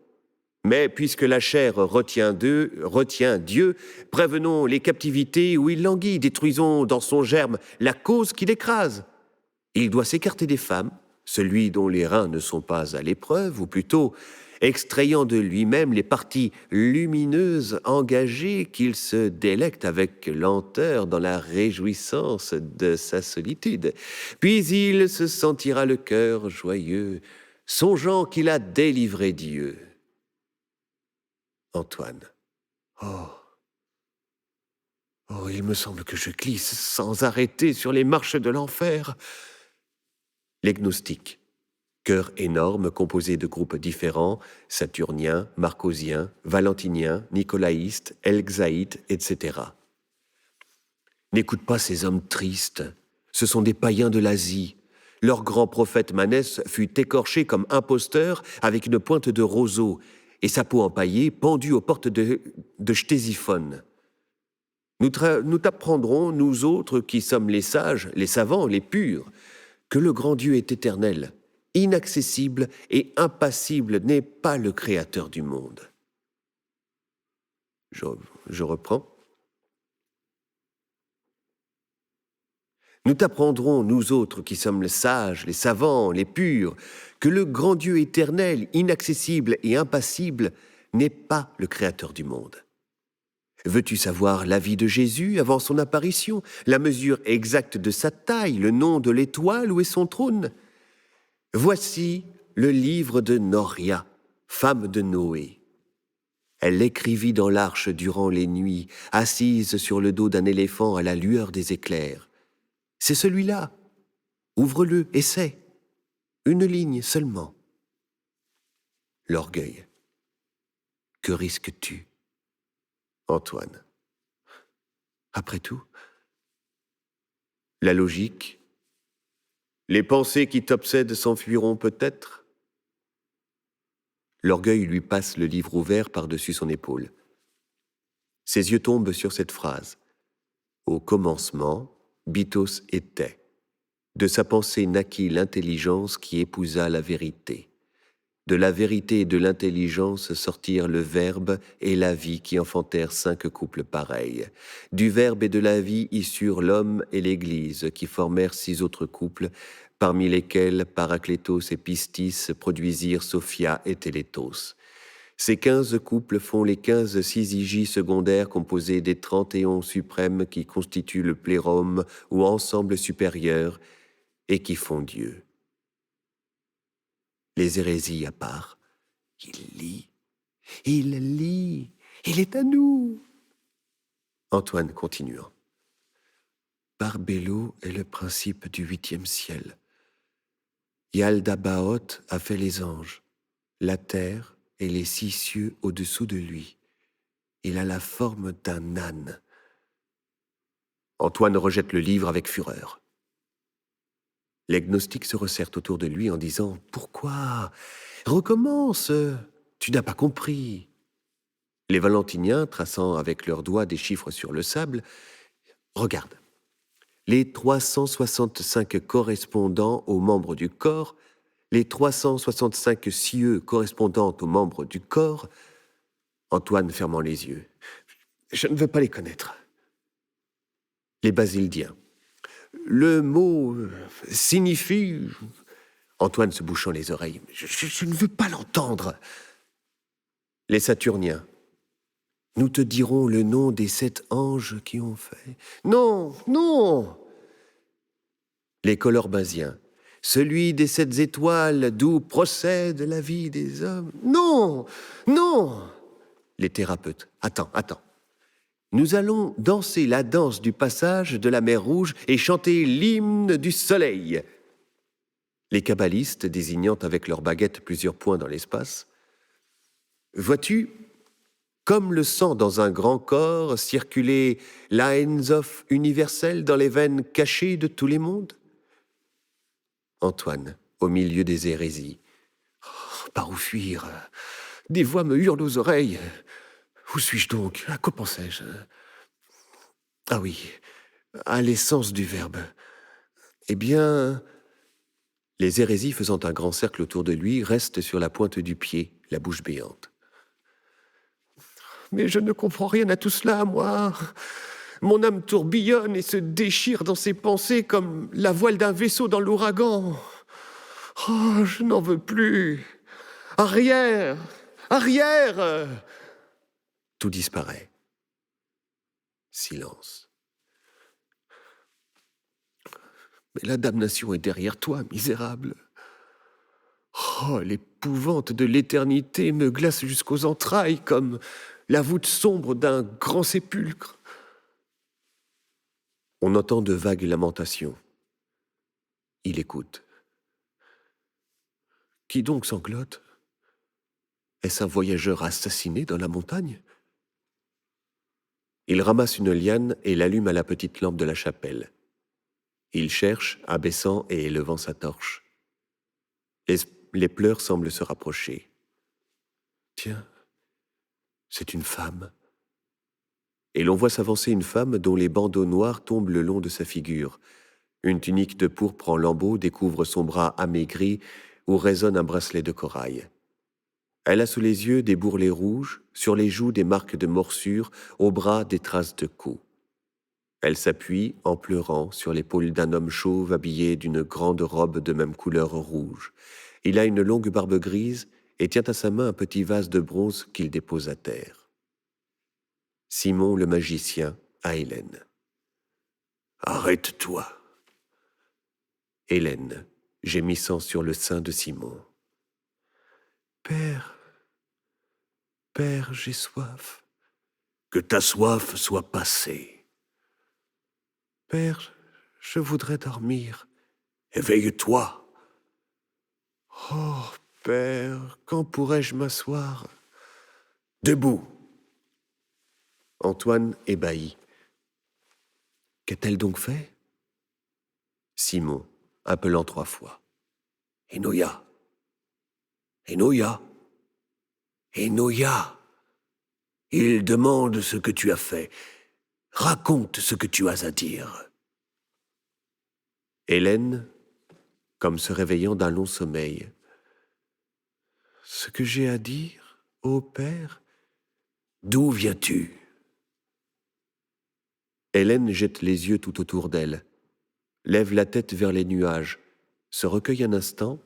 Speaker 3: Mais puisque la chair retient Dieu, prévenons les captivités où il languit, détruisons dans son germe la cause qui l'écrase. Il doit s'écarter des femmes, celui dont les reins ne sont pas à l'épreuve, ou plutôt extrayant de lui-même les parties lumineuses engagées qu'il se délecte avec lenteur dans la réjouissance de sa solitude. Puis il se sentira le cœur joyeux, songeant qu'il a délivré Dieu. Antoine. Oh, il me semble que je glisse sans arrêter sur les marches de l'enfer. Les gnostiques. Chœur énorme composé de groupes différents, saturniens, marcosiens, valentiniens, nicolaïstes, elxaïtes, etc. N'écoute pas ces hommes tristes. Ce sont des païens de l'Asie. Leur grand prophète Manès fut écorché comme imposteur avec une pointe de roseau et sa peau empaillée pendue aux portes de Ctésiphone. Nous t'apprendrons, nous autres qui sommes les sages, les savants, les purs, que le grand Dieu est éternel, inaccessible et impassible, n'est pas le créateur du monde. Je reprends. Nous t'apprendrons, nous autres qui sommes les sages, les savants, les purs, que le grand Dieu éternel, inaccessible et impassible, n'est pas le créateur du monde. Veux-tu savoir la vie de Jésus avant son apparition, la mesure exacte de sa taille, le nom de l'étoile où est son trône? Voici le livre de Noria, femme de Noé. Elle l'écrivit dans l'arche durant les nuits, assise sur le dos d'un éléphant à la lueur des éclairs. C'est celui-là. Ouvre-le, essaie. Une ligne seulement. L'orgueil. Que risques-tu, Antoine? Après tout, la logique, les pensées qui t'obsèdent s'enfuiront peut-être. L'orgueil lui passe le livre ouvert par-dessus son épaule. Ses yeux tombent sur cette phrase. Au commencement, Bythos était. De sa pensée naquit l'intelligence qui épousa la vérité. De la vérité et de l'intelligence sortirent le Verbe et la vie qui enfantèrent 5 couples pareils. Du Verbe et de la vie issurent l'homme et l'Église qui formèrent 6 autres couples, parmi lesquels Paraclétos et Pistis produisirent Sophia et Télétos. Ces 15 couples font les 15 syzygies secondaires composées des 31 suprêmes qui constituent le plérome ou ensemble supérieur et qui font Dieu. Les hérésies à part, il lit, il est à nous. Antoine continuant. Barbello est le principe du 8e ciel. Yaldabaoth a fait les anges. la terre et les 6 cieux au-dessous de lui. Il a la forme d'un âne. Antoine rejette le livre avec fureur. Les gnostiques se resserrent autour de lui en disant « Pourquoi ? Recommence, tu n'as pas compris. » Les valentiniens, traçant avec leurs doigts des chiffres sur le sable, regarde. Les 365 correspondants aux membres du corps, les 365 cieux correspondant aux membres du corps. Antoine fermant les yeux. Je ne veux pas les connaître. Les basildiens. Le mot signifie... Antoine se bouchant les oreilles. Je ne veux pas l'entendre. Les saturniens. Nous te dirons le nom des 7 anges qui ont fait... Non, non. Les colorbaziens. Celui des 7 étoiles d'où procède la vie des hommes. Non, non. Les thérapeutes. Attends. Nous allons danser la danse du passage de la mer Rouge et chanter l'hymne du soleil. Les kabbalistes, désignant avec leurs baguettes plusieurs points dans l'espace. Vois-tu, comme le sang dans un grand corps, circuler l'Aenzof universel dans les veines cachées de tous les mondes? Antoine, au milieu des hérésies. Oh, par où fuir? Des voix me hurlent aux oreilles. Où suis-je donc? À quoi pensais-je? Ah oui, à l'essence du verbe. Eh bien, les hérésies faisant un grand cercle autour de lui restent sur la pointe du pied, la bouche béante. Mais je ne comprends rien à tout cela, moi. Mon âme tourbillonne et se déchire dans ses pensées comme la voile d'un vaisseau dans l'ouragan. Oh, je n'en veux plus. Arrière! Arrière! Tout disparaît. Silence. Mais la damnation est derrière toi, misérable. Oh, l'épouvante de l'éternité me glace jusqu'aux entrailles comme la voûte sombre d'un grand sépulcre. On entend de vagues lamentations. Il écoute. Qui donc sanglote? Est-ce un voyageur assassiné dans la montagne? Il ramasse une liane et l'allume à la petite lampe de la chapelle. Il cherche, abaissant et élevant sa torche. Les pleurs semblent se rapprocher. Tiens, c'est une femme. Et l'on voit s'avancer une femme dont les bandeaux noirs tombent le long de sa figure. Une tunique de pourpre en lambeaux découvre son bras amaigri où résonne un bracelet de corail. Elle a sous les yeux des bourrelets rouges, sur les joues des marques de morsures, au bras des traces de coups. Elle s'appuie, en pleurant, sur l'épaule d'un homme chauve habillé d'une grande robe de même couleur rouge. Il a une longue barbe grise et tient à sa main un petit vase de bronze qu'il dépose à terre. Simon le magicien à Hélène. « Arrête-toi !» Hélène, gémissant sur le sein de Simon. « Père, j'ai soif. » « Que ta soif soit passée. »« Père, je voudrais dormir. »« Éveille-toi. »« Oh, Père, quand pourrais-je m'asseoir ?»« Debout. » Antoine ébahi. « Qu'a-t-elle donc fait ?» Simon, appelant 3 fois. « Enoya. Enoya. Enoya. Il demande ce que tu as fait. Raconte ce que tu as à dire. » Hélène, comme se réveillant d'un long sommeil. « Ce que j'ai à dire, ô Père ? » ?»« D'où viens-tu » Hélène jette les yeux tout autour d'elle, lève la tête vers les nuages, se recueille un instant,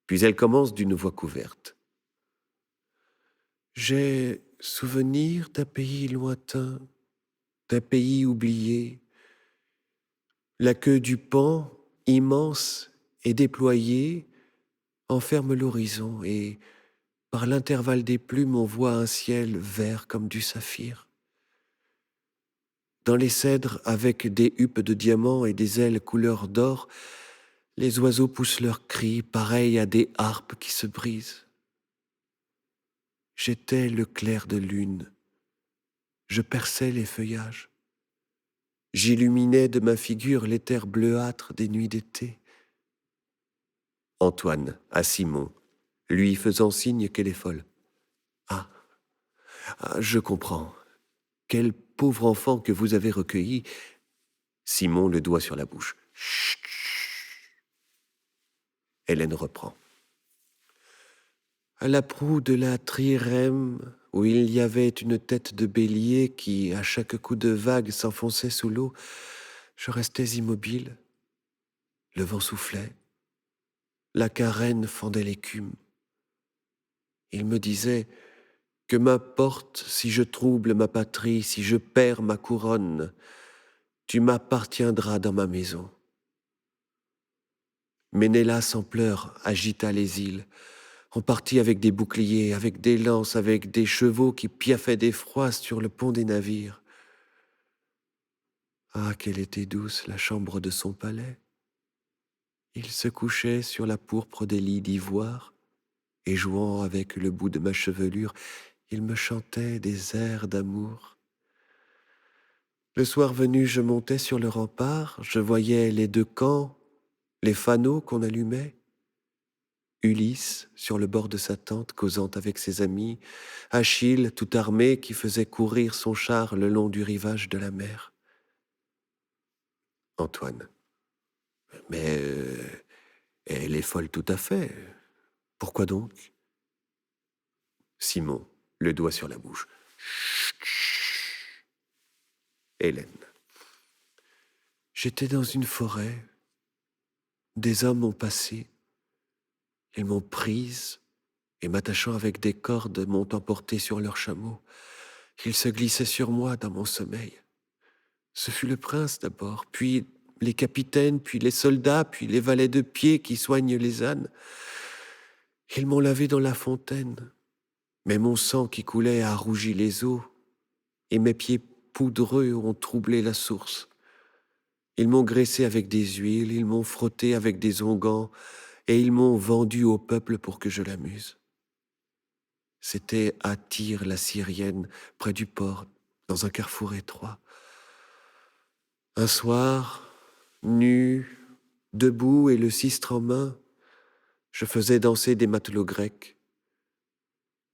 Speaker 3: puis elle commence d'une voix couverte. « J'ai souvenir d'un pays lointain, d'un pays oublié. La queue du pan, immense et déployée, enferme l'horizon et, par l'intervalle des plumes, on voit un ciel vert comme du saphir. Dans les cèdres, avec des huppes de diamants et des ailes couleur d'or, les oiseaux poussent leurs cris pareils à des harpes qui se brisent. J'étais le clair de lune. Je perçais les feuillages. J'illuminais de ma figure l'éther bleuâtre des nuits d'été. Antoine, à Simon, lui faisant signe qu'elle est folle. Ah, je comprends. Quel pauvre enfant que vous avez recueilli. Simon, le doigt sur la bouche. Chut, chut. Hélène reprend. À la proue de la trirème, où il y avait une tête de bélier qui, à chaque coup de vague, s'enfonçait sous l'eau, je restais immobile. Le vent soufflait. La carène fendait l'écume. Il me disait que m'importe si je trouble ma patrie, si je perds ma couronne, tu m'appartiendras dans ma maison. Ménélas en pleurs agita les îles. On partit avec des boucliers, avec des lances, avec des chevaux qui piaffaient d'effroi sur le pont des navires. Ah, qu'elle était douce, la chambre de son palais. Il se couchait sur la pourpre des lits d'ivoire, et jouant avec le bout de ma chevelure, il me chantait des airs d'amour. Le soir venu, je montais sur le rempart, je voyais les deux camps, les fanaux qu'on allumait, Ulysse sur le bord de sa tente causant avec ses amis, Achille tout armé qui faisait courir son char le long du rivage de la mer. Antoine. Mais elle est folle tout à fait. Pourquoi donc? Simon, le doigt sur la bouche. Chut, chut. Hélène. J'étais dans une forêt. Des hommes ont passé. Ils m'ont prise et m'attachant avec des cordes m'ont emporté sur leurs chameaux. Ils se glissaient sur moi dans mon sommeil. Ce fut le prince d'abord, puis les capitaines, puis les soldats, puis les valets de pied qui soignent les ânes. Ils m'ont lavé dans la fontaine, mais mon sang qui coulait a rougi les eaux, et mes pieds poudreux ont troublé la source. Ils m'ont graissé avec des huiles, ils m'ont frotté avec des onguents, et ils m'ont vendu au peuple pour que je l'amuse. C'était à Tyr la Syrienne, près du port, dans un carrefour étroit. Un soir, nu, debout et le sistre en main, je faisais danser des matelots grecs.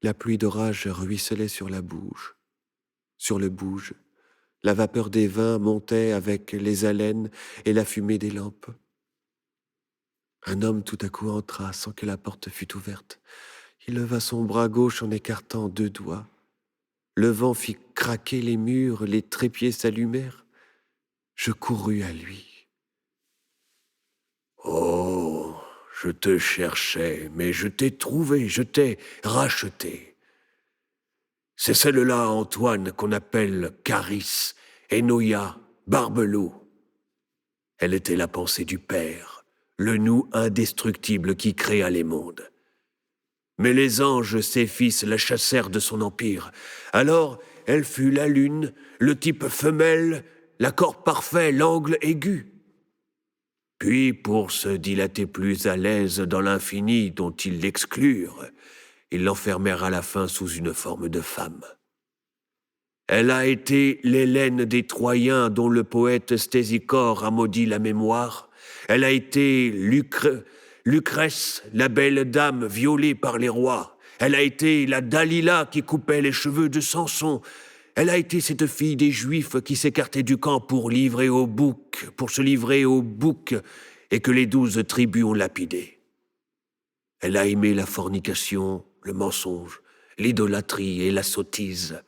Speaker 3: La pluie d'orage ruisselait sur la bouge, sur le bouge. La vapeur des vins montait avec les haleines et la fumée des lampes. Un homme tout à coup entra sans que la porte fût ouverte. Il leva son bras gauche en écartant deux doigts. Le vent fit craquer les murs, les trépieds s'allumèrent. Je courus à lui. « Oh, je te cherchais, mais je t'ai trouvé, je t'ai racheté. C'est celle-là, Antoine, qu'on appelle Caris, Enoia, Barbelot. Elle était la pensée du Père, le nous indestructible qui créa les mondes. Mais les anges, ses fils, la chassèrent de son empire. Alors, elle fut la lune, le type femelle, l'accord parfait, l'angle aigu. Puis, pour se dilater plus à l'aise dans l'infini dont ils l'exclurent, ils l'enfermèrent à la fin sous une forme de femme. Elle a été l'Hélène des Troyens dont le poète Stésichore a maudit la mémoire. Elle a été Lucrèce, la belle dame violée par les rois. Elle a été la Dalila qui coupait les cheveux de Samson. Elle a été cette fille des Juifs qui s'écartait du camp pour se livrer au bouc et que les 12 tribus ont lapidé. Elle a aimé la fornication, le mensonge, l'idolâtrie et la sottise.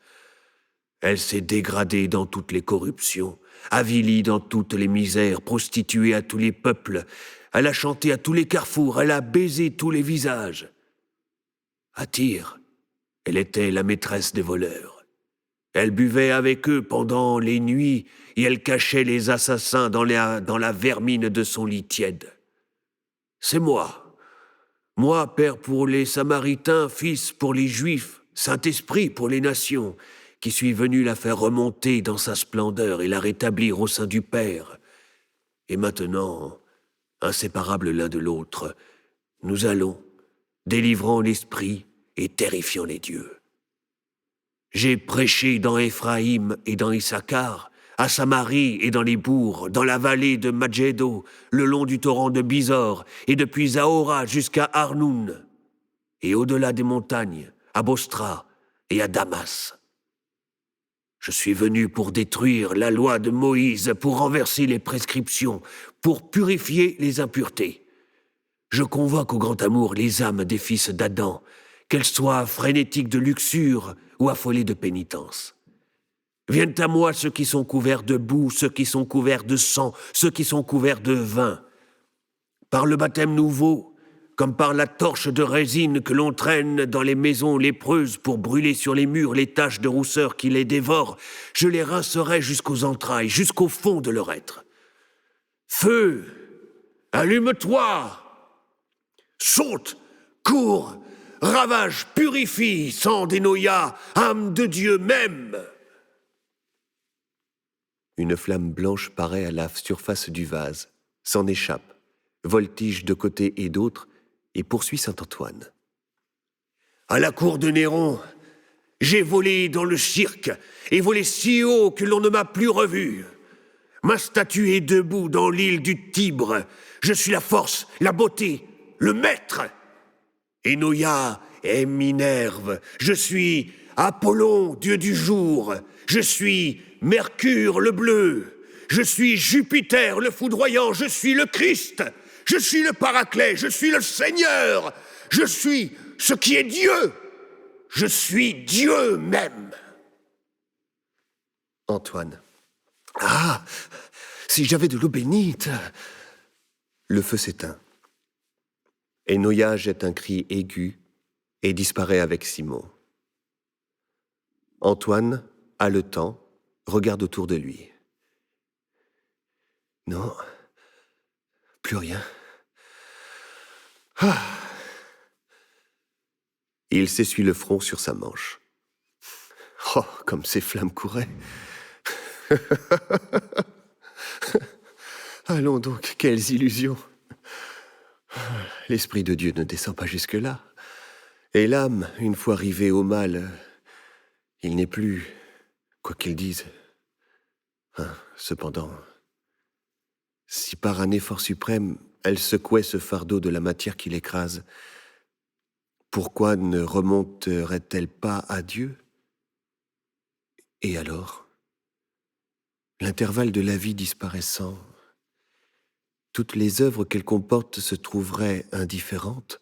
Speaker 3: Elle s'est dégradée dans toutes les corruptions, avilie dans toutes les misères, prostituée à tous les peuples. Elle a chanté à tous les carrefours, elle a baisé tous les visages. À Tyr, elle était la maîtresse des voleurs. Elle buvait avec eux pendant les nuits et elle cachait les assassins dans la vermine de son lit tiède. C'est moi, Père pour les Samaritains, Fils pour les Juifs, Saint-Esprit pour les nations, qui suis venu la faire remonter dans sa splendeur et la rétablir au sein du Père. Et maintenant, inséparables l'un de l'autre, nous allons, délivrant l'esprit et terrifiant les dieux. J'ai prêché dans Éphraïm et dans Issachar, à Samarie et dans les bourgs, dans la vallée de Magédo, le long du torrent de Bizor, et depuis Zahora jusqu'à Arnoun, et au-delà des montagnes, à Bostra et à Damas. Je suis venu pour détruire la loi de Moïse, pour renverser les prescriptions, pour purifier les impuretés. Je convoque au grand amour les âmes des fils d'Adam, qu'elles soient frénétiques de luxure ou affolées de pénitence. Viennent à moi ceux qui sont couverts de boue, ceux qui sont couverts de sang, ceux qui sont couverts de vin. Par le baptême nouveau, comme par la torche de résine que l'on traîne dans les maisons lépreuses pour brûler sur les murs les taches de rousseur qui les dévorent, je les rincerai jusqu'aux entrailles, jusqu'au fond de leur être. Feu, allume-toi! Saute, cours, ravage, purifie, sang d'Enoïa, âme de Dieu même.
Speaker 2: Une flamme blanche paraît à la surface du vase, s'en échappe, voltige de côté et d'autre, et poursuit saint Antoine.
Speaker 3: À la cour de Néron, j'ai volé dans le cirque, et volé si haut que l'on ne m'a plus revu. Ma statue est debout dans l'île du Tibre. Je suis la force, la beauté, le maître. Enoïa est Minerve. Je suis Apollon, dieu du jour. Je suis Mercure, le bleu. Je suis Jupiter, le foudroyant. Je suis le Christ. Je suis le Paraclet. Je suis le Seigneur. Je suis ce qui est Dieu. Je suis Dieu même.
Speaker 2: Antoine. Ah, si j'avais de l'eau bénite. Le feu s'éteint. Enoïa jette un cri aigu et disparaît avec Simon. Antoine, haletant, regarde autour de lui. Non, plus rien. Ah. Il s'essuie le front sur sa manche. Oh, comme ces flammes couraient. Allons donc, quelles illusions. L'Esprit de Dieu ne descend pas jusque-là. Et l'âme, une fois arrivée au mal, il n'est plus, quoi qu'il dise. Cependant, si par un effort suprême, elle secouait ce fardeau de la matière qui l'écrase, pourquoi ne remonterait-elle pas à Dieu? Et alors, l'intervalle de la vie disparaissant, toutes les œuvres qu'elle comporte se trouveraient indifférentes.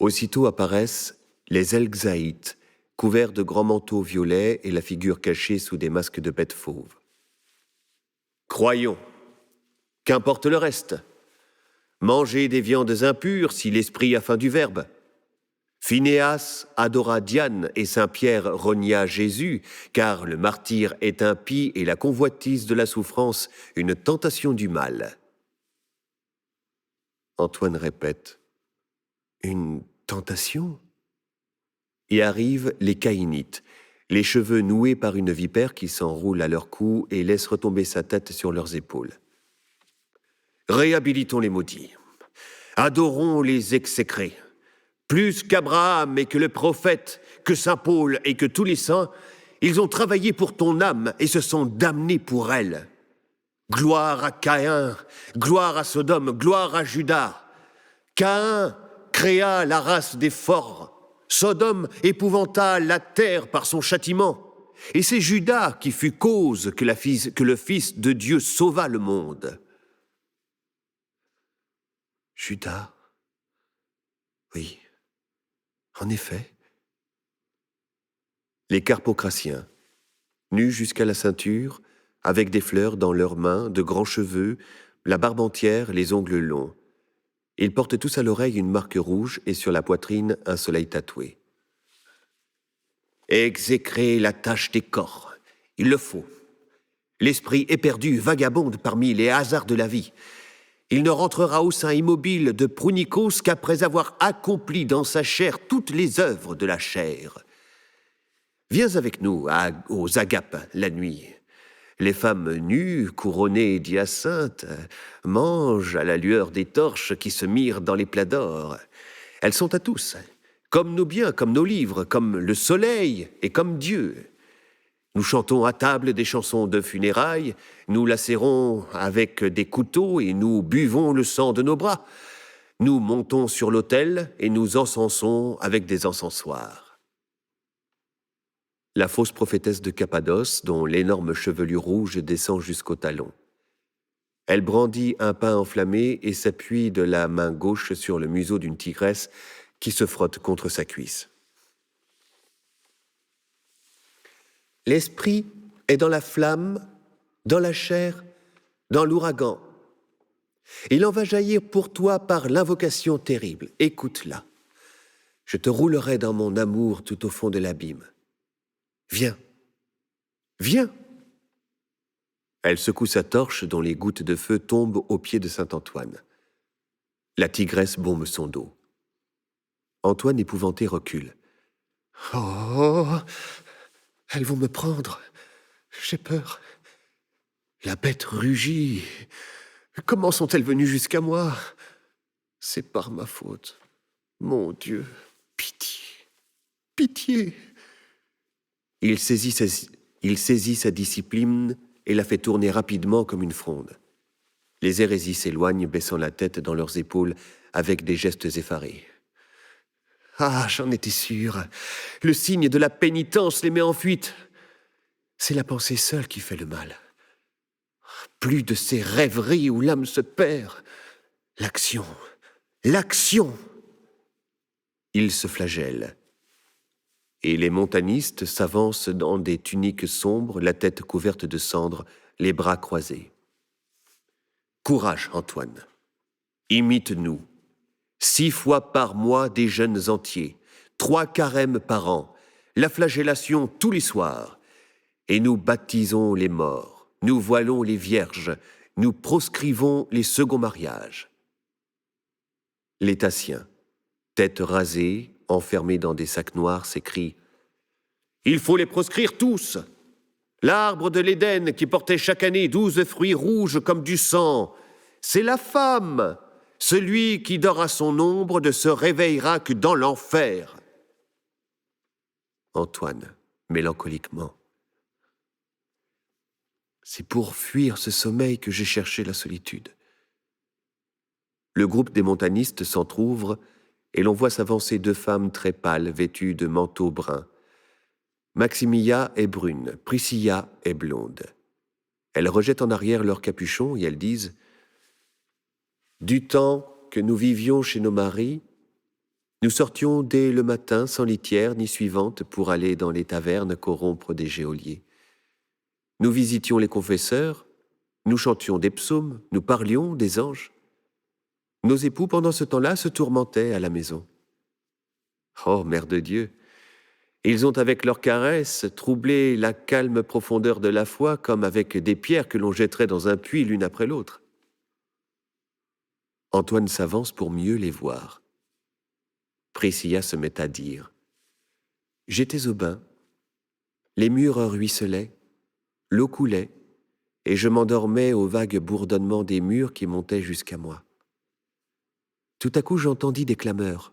Speaker 2: Aussitôt apparaissent les Elxaïtes, couverts de grands manteaux violets et la figure cachée sous des masques de bêtes fauves. Croyons, qu'importe le reste. Mangez des viandes impures si l'esprit a faim du Verbe. Phinéas adora Diane et Saint-Pierre renia Jésus, car le martyr est impie et la convoitise de la souffrance une tentation du mal. Antoine répète, une tentation? Et arrivent les Caïnites, les cheveux noués par une vipère qui s'enroule à leur cou et laisse retomber sa tête sur leurs épaules. Réhabilitons les maudits, adorons les exécrés. Plus qu'Abraham et que le prophète, que saint Paul et que tous les saints, ils ont travaillé pour ton âme et se sont damnés pour elle. Gloire à Caïn, gloire à Sodome, gloire à Judas. Caïn créa la race des forts. Sodome épouvanta la terre par son châtiment. Et c'est Judas qui fut cause que le Fils de Dieu sauva le monde. Judas? Oui. En effet, les Carpocratiens, nus jusqu'à la ceinture, avec des fleurs dans leurs mains, de grands cheveux, la barbe entière, les ongles longs. Ils portent tous à l'oreille une marque rouge et sur la poitrine un soleil tatoué. Exécrer la tâche des corps, il le faut. L'esprit éperdu vagabonde parmi les hasards de la vie. Il ne rentrera au sein immobile de Prounikos qu'après avoir accompli dans sa chair toutes les œuvres de la chair. Viens avec nous aux agapes la nuit. Les femmes nues, couronnées d'hyacinthe, mangent à la lueur des torches qui se mirent dans les plats d'or. Elles sont à tous,
Speaker 3: comme nos biens, comme nos livres, comme le soleil et comme Dieu. Nous chantons à table des chansons de funérailles, nous lacérons avec des couteaux et nous buvons le sang de nos bras. Nous montons sur l'autel et nous encensons avec des encensoirs. La fausse prophétesse de Cappadoce, dont l'énorme chevelure rouge descend jusqu'au talon. Elle brandit un pain enflammé et s'appuie de la main gauche sur le museau d'une tigresse qui se frotte contre sa cuisse. L'esprit est dans la flamme, dans la chair, dans l'ouragan. Il en va jaillir pour toi par l'invocation terrible. Écoute-la. Je te roulerai dans mon amour tout au fond de l'abîme. Viens, viens. Elle secoue sa torche dont les gouttes de feu tombent aux pieds de saint Antoine. La tigresse baume son dos. Antoine, épouvanté, recule. « Oh, elles vont me prendre. J'ai peur. La bête rugit. Comment sont-elles venues jusqu'à moi? C'est par ma faute. Mon Dieu, pitié, pitié. » Il saisit sa discipline et la fait tourner rapidement comme une fronde. Les hérésies s'éloignent, baissant la tête dans leurs épaules avec des gestes effarés. Ah, j'en étais sûr. Le signe de la pénitence les met en fuite. C'est la pensée seule qui fait le mal. Plus de ces rêveries où l'âme se perd. L'action, l'action. Il se flagelle. Et les montanistes s'avancent dans des tuniques sombres, la tête couverte de cendres, les bras croisés. Courage, Antoine. Imite-nous. 6 fois par mois des jeûnes entiers, 3 carèmes par an, la flagellation tous les soirs. Et nous baptisons les morts, nous voilons les vierges, nous proscrivons les seconds mariages. Les Tassiens, tête rasée, enfermés dans des sacs noirs, s'écrient « Il faut les proscrire tous ! L'arbre de l'Éden qui portait chaque année 12 fruits rouges comme du sang, c'est la femme ! Celui qui dort à son ombre ne se réveillera que dans l'enfer. » Antoine, mélancoliquement. C'est pour fuir ce sommeil que j'ai cherché la solitude. Le groupe des montanistes s'entr'ouvre et l'on voit s'avancer 2 femmes très pâles vêtues de manteaux bruns. Maximilla est brune, Priscilla est blonde. Elles rejettent en arrière leurs capuchons et elles disent « Du temps que nous vivions chez nos maris, nous sortions dès le matin sans litière ni suivante pour aller dans les tavernes corrompre des geôliers. Nous visitions les confesseurs, nous chantions des psaumes, nous parlions des anges. Nos époux, pendant ce temps-là, se tourmentaient à la maison. Oh, Mère de Dieu, ils ont avec leurs caresses troublé la calme profondeur de la foi comme avec des pierres que l'on jetterait dans un puits l'une après l'autre. » Antoine s'avance pour mieux les voir. Priscilla se met à dire « J'étais au bain, les murs ruisselaient, l'eau coulait, et je m'endormais au vague bourdonnement des murs qui montaient jusqu'à moi. Tout à coup, j'entendis des clameurs.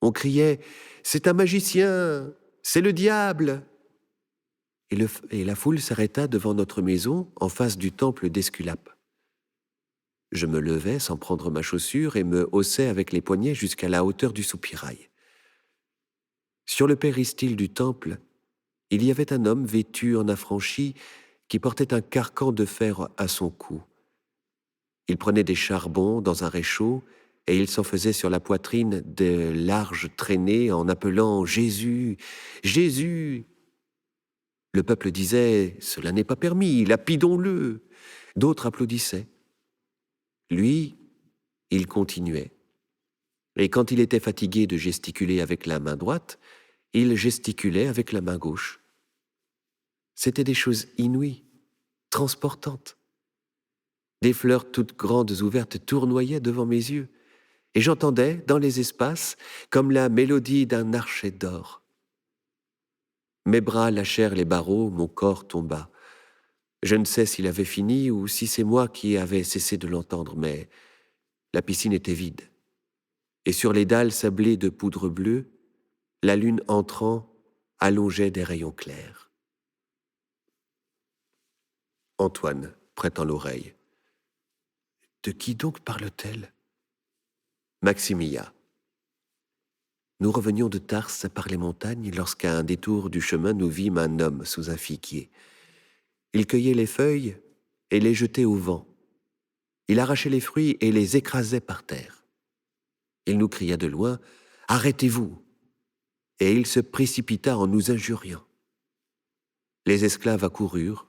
Speaker 3: On criait « C'est un magicien, c'est le diable !» Et la foule s'arrêta devant notre maison, en face du temple d'Esculape. Je me levai sans prendre ma chaussure et me haussai avec les poignets jusqu'à la hauteur du soupirail. Sur le péristyle du temple, il y avait un homme vêtu en affranchi qui portait un carcan de fer à son cou. Il prenait des charbons dans un réchaud et il s'en faisait sur la poitrine de larges traînées en appelant « Jésus, Jésus !» Le peuple disait « Cela n'est pas permis, lapidons-le !» D'autres applaudissaient. Lui, il continuait. Et quand il était fatigué de gesticuler avec la main droite, il gesticulait avec la main gauche. C'étaient des choses inouïes, transportantes. Des fleurs toutes grandes ouvertes tournoyaient devant mes yeux, et j'entendais, dans les espaces, comme la mélodie d'un archet d'or. Mes bras lâchèrent les barreaux, mon corps tomba. Je ne sais s'il avait fini ou si c'est moi qui avais cessé de l'entendre, mais la piscine était vide. Et sur les dalles sablées de poudre bleue, La lune entrant allongeait des rayons clairs. Antoine, prêtant l'oreille. « De qui donc parle-t-elle » Maximilla. Nous revenions de Tarse par les montagnes lorsqu'à un détour du chemin nous vîmes un homme sous un figuier. Il cueillait les feuilles et les jetait au vent. Il arrachait les fruits et les écrasait par terre. Il nous cria de loin « Arrêtez-vous » et il se précipita en nous injuriant. Les esclaves accoururent,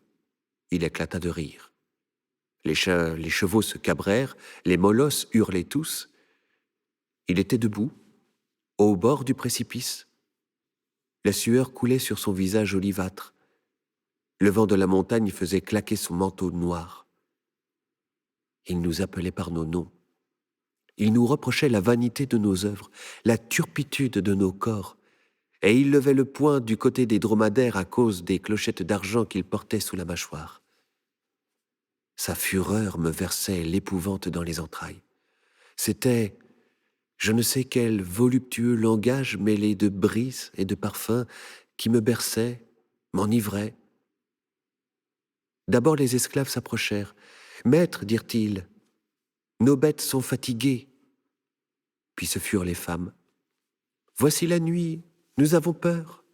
Speaker 3: il éclata de rire. Les chevaux se cabrèrent, les molosses hurlaient tous. Il était debout, au bord du précipice. La sueur coulait sur son visage olivâtre. Le vent de la montagne faisait claquer son manteau noir. Il nous appelait par nos noms. Il nous reprochait la vanité de nos œuvres, la turpitude de nos corps, et il levait le poing du côté des dromadaires à cause des clochettes d'argent qu'il portait sous la mâchoire. Sa fureur me versait l'épouvante dans les entrailles. C'était je ne sais quel voluptueux langage mêlé de brises et de parfums qui me berçait, m'enivrait. D'abord les esclaves s'approchèrent. « Maître, dirent-ils, nos bêtes sont fatiguées. » Puis ce furent les femmes. « Voici la nuit, nous avons peur. »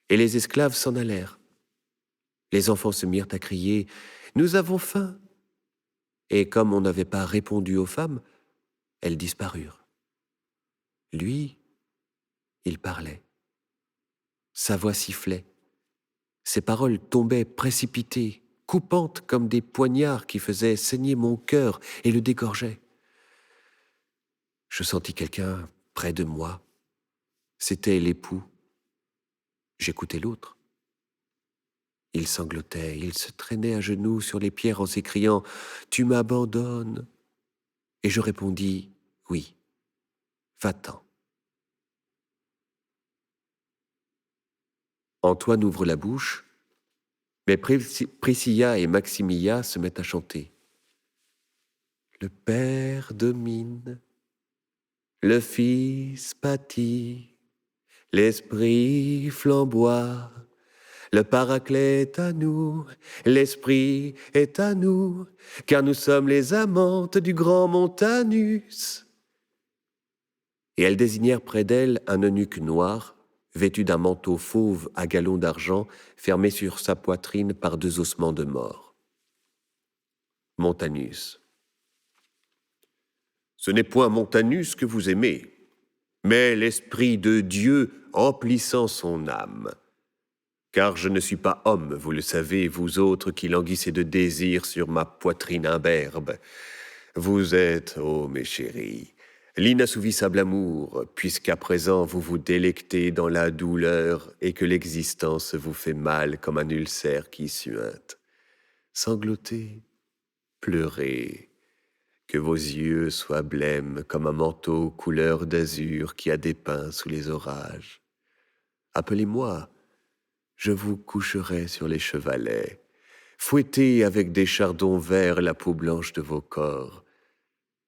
Speaker 3: Et les esclaves s'en allèrent. Les enfants se mirent à crier « Nous avons faim !» Et comme on n'avait pas répondu aux femmes, elles disparurent. Lui, il parlait. Sa voix sifflait. Ses paroles tombaient précipitées, coupantes comme des poignards qui faisaient saigner mon cœur et le dégorgeaient. Je sentis quelqu'un près de moi. C'était l'époux. J'écoutais l'autre. Il sanglotait, il se traînait à genoux sur les pierres en s'écriant « Tu m'abandonnes !» Et je répondis « Oui, va-t'en. » Antoine ouvre la bouche, mais Priscilla et Maximilla se mettent à chanter. Le Père domine, le Fils pâtit, l'Esprit flamboie, le Paraclet est à nous, l'Esprit est à nous, car nous sommes les amantes du grand Montanus. Et elles désignèrent près d'elle un eunuque noir, vêtu d'un manteau fauve à galons d'argent, fermé sur sa poitrine par 2 ossements de mort. Montanus. Ce n'est point Montanus que vous aimez, mais l'Esprit de Dieu emplissant son âme. Car je ne suis pas homme, vous le savez, vous autres qui languissez de désir sur ma poitrine imberbe. Vous êtes, ô mes chéris, l'inassouvissable amour, puisqu'à présent vous vous délectez dans la douleur et que l'existence vous fait mal comme un ulcère qui suinte. Sanglotez, pleurez, que vos yeux soient blêmes comme un manteau couleur d'azur qui a dépeint sous les orages. Appelez-moi, je vous coucherai sur les chevalets, fouettez avec des chardons verts la peau blanche de vos corps.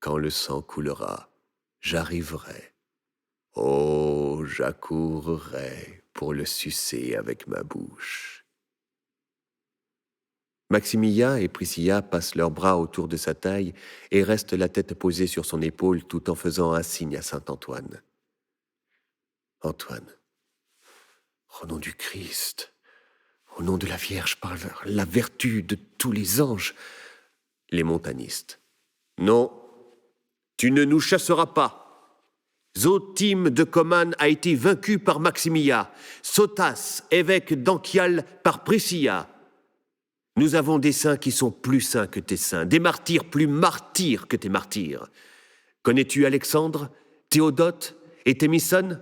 Speaker 3: Quand le sang coulera, j'arriverai. Oh, j'accourrai pour le sucer avec ma bouche. Maximilla et Priscilla passent leurs bras autour de sa taille et restent la tête posée sur son épaule tout en faisant un signe à saint Antoine. Antoine, au nom du Christ, au nom de la Vierge, par la vertu de tous les anges, les montanistes. Non, tu ne nous chasseras pas. Zotime de Comane a été vaincu par Maximilla, Sotas, évêque d'Anchial, par Priscilla. Nous avons des saints qui sont plus saints que tes saints, des martyrs plus martyrs que tes martyrs. Connais-tu Alexandre, Théodote et Thémisson ?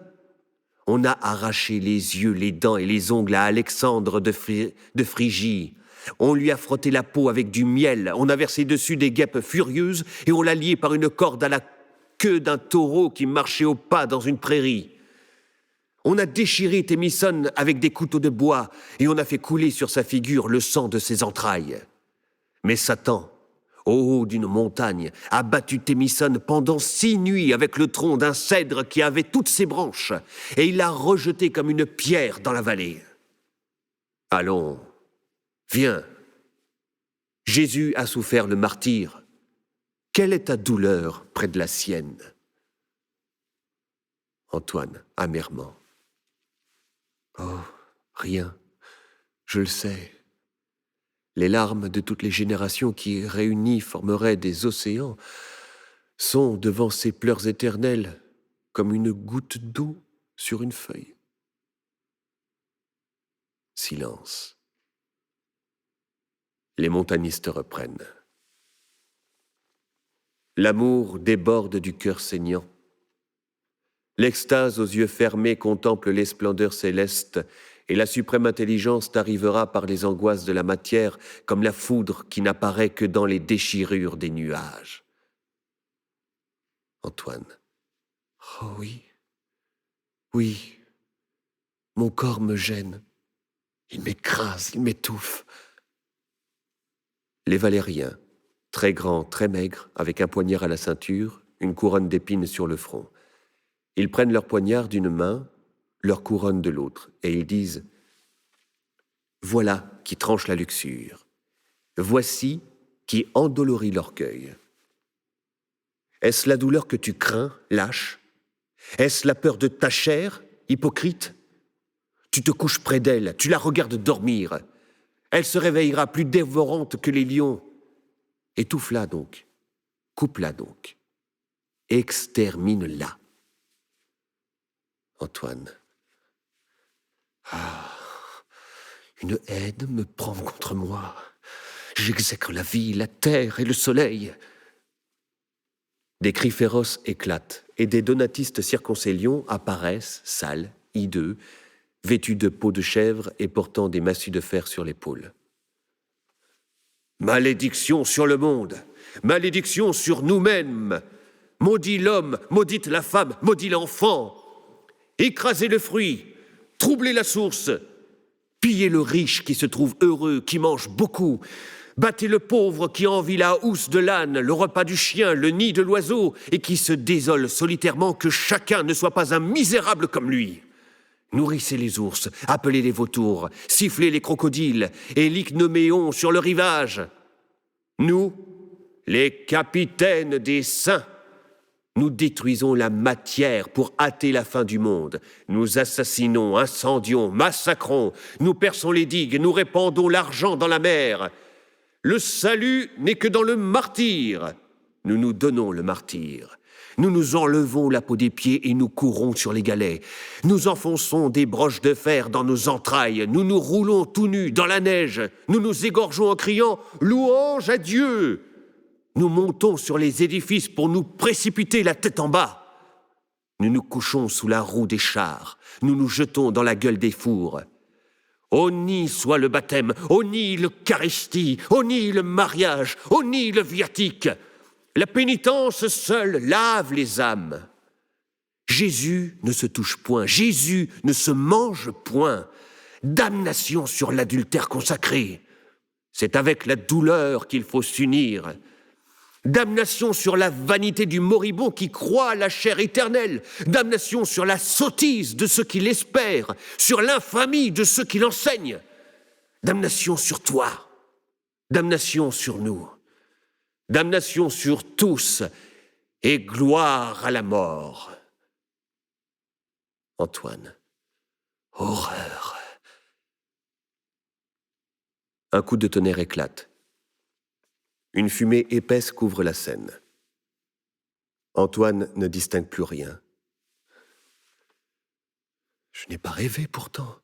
Speaker 3: On a arraché les yeux, les dents et les ongles à Alexandre de Phrygie. On lui a frotté la peau avec du miel, on a versé dessus des guêpes furieuses et on l'a lié par une corde à la queue d'un taureau qui marchait au pas dans une prairie. On a déchiré Thémisson avec des couteaux de bois et on a fait couler sur sa figure le sang de ses entrailles. Mais Satan, au haut d'une montagne, a battu Thémisson pendant 6 nuits avec le tronc d'un cèdre qui avait toutes ses branches, et il l'a rejeté comme une pierre dans la vallée. Allons, viens. Jésus a souffert le martyre. Quelle est ta douleur près de la sienne? Antoine, amèrement. Oh, rien, je le sais. Les larmes de toutes les générations qui, réunies, formeraient des océans, sont, devant ces pleurs éternels, comme une goutte d'eau sur une feuille. Silence. Les montagnistes reprennent. L'amour déborde du cœur saignant. L'extase aux yeux fermés contemple les splendeurs célestes, et la suprême intelligence t'arrivera par les angoisses de la matière comme la foudre qui n'apparaît que dans les déchirures des nuages. Antoine. Oh oui, oui, mon corps me gêne. Il m'écrase, il m'étouffe. Les Valériens, très grands, très maigres, avec un poignard à la ceinture, une couronne d'épines sur le front. Ils prennent leur poignard d'une main, leur couronne de l'autre, et ils disent « Voilà qui tranche la luxure. Voici qui endolorit l'orgueil. Est-ce la douleur que tu crains, lâche? Est-ce la peur de ta chair, hypocrite? Tu te couches près d'elle, tu la regardes dormir. Elle se réveillera plus dévorante que les lions. Étouffe-la donc, coupe-la donc, extermine-la. » Antoine. Ah, une haine me prend contre moi. J'exècre la vie, la terre et le soleil. Des cris féroces éclatent, et des donatistes circoncellions apparaissent, sales, hideux, vêtus de peau de chèvre et portant des massues de fer sur l'épaule. Malédiction sur le monde, malédiction sur nous-mêmes. Maudit l'homme, maudite la femme, maudit l'enfant. Écrasez le fruit, troublez la source, pillez le riche qui se trouve heureux, qui mange beaucoup, battez le pauvre qui envie la housse de l'âne, le repas du chien, le nid de l'oiseau, et qui se désole solitairement que chacun ne soit pas un misérable comme lui. Nourrissez les ours, appelez les vautours, sifflez les crocodiles et l'ichnoméon sur le rivage. Nous, les capitaines des saints, nous détruisons la matière pour hâter la fin du monde. Nous assassinons, incendions, massacrons, nous perçons les digues, nous répandons l'argent dans la mer. Le salut n'est que dans le martyre. Nous nous donnons le martyre. Nous nous enlevons la peau des pieds et nous courons sur les galets. Nous enfonçons des broches de fer dans nos entrailles. Nous nous roulons tout nus dans la neige. Nous nous égorgeons en criant « Louange à Dieu !» Nous montons sur les édifices pour nous précipiter la tête en bas. Nous nous couchons sous la roue des chars. Nous nous jetons dans la gueule des fours. Honni soit le baptême, honni l'Eucharistie, honni le mariage, honni le viatique. La pénitence seule lave les âmes. Jésus ne se touche point, Jésus ne se mange point. Damnation sur l'adultère consacré. C'est avec la douleur qu'il faut s'unir. Damnation sur la vanité du moribond qui croit à la chair éternelle. Damnation sur la sottise de ceux qui l'espèrent, sur l'infamie de ceux qui l'enseignent. Damnation sur toi. Damnation sur nous. Damnation sur tous et gloire à la mort. Antoine. Horreur. Un coup de tonnerre éclate. Une fumée épaisse couvre la scène. Antoine ne distingue plus rien. Je n'ai pas rêvé pourtant.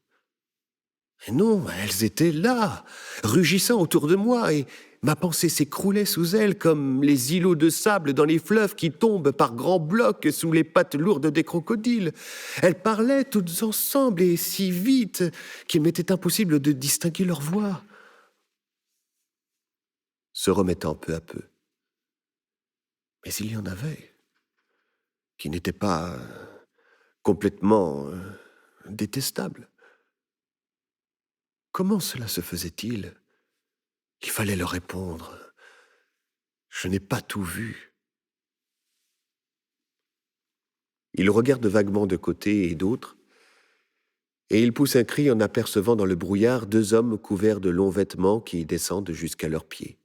Speaker 3: Et non, elles étaient là, rugissant autour de moi, et ma pensée s'écroulait sous elles comme les îlots de sable dans les fleuves qui tombent par grands blocs sous les pattes lourdes des crocodiles. Elles parlaient toutes ensemble et si vite qu'il m'était impossible de distinguer leur voix. Se remettant peu à peu. Mais il y en avait qui n'étaient pas complètement détestables. Comment cela se faisait-il? Il fallait leur répondre.
Speaker 2: Je n'ai pas tout vu. » Il regarde vaguement de côté et d'autre, et il pousse un cri en apercevant dans le brouillard 2 hommes couverts de longs vêtements qui descendent jusqu'à leurs pieds.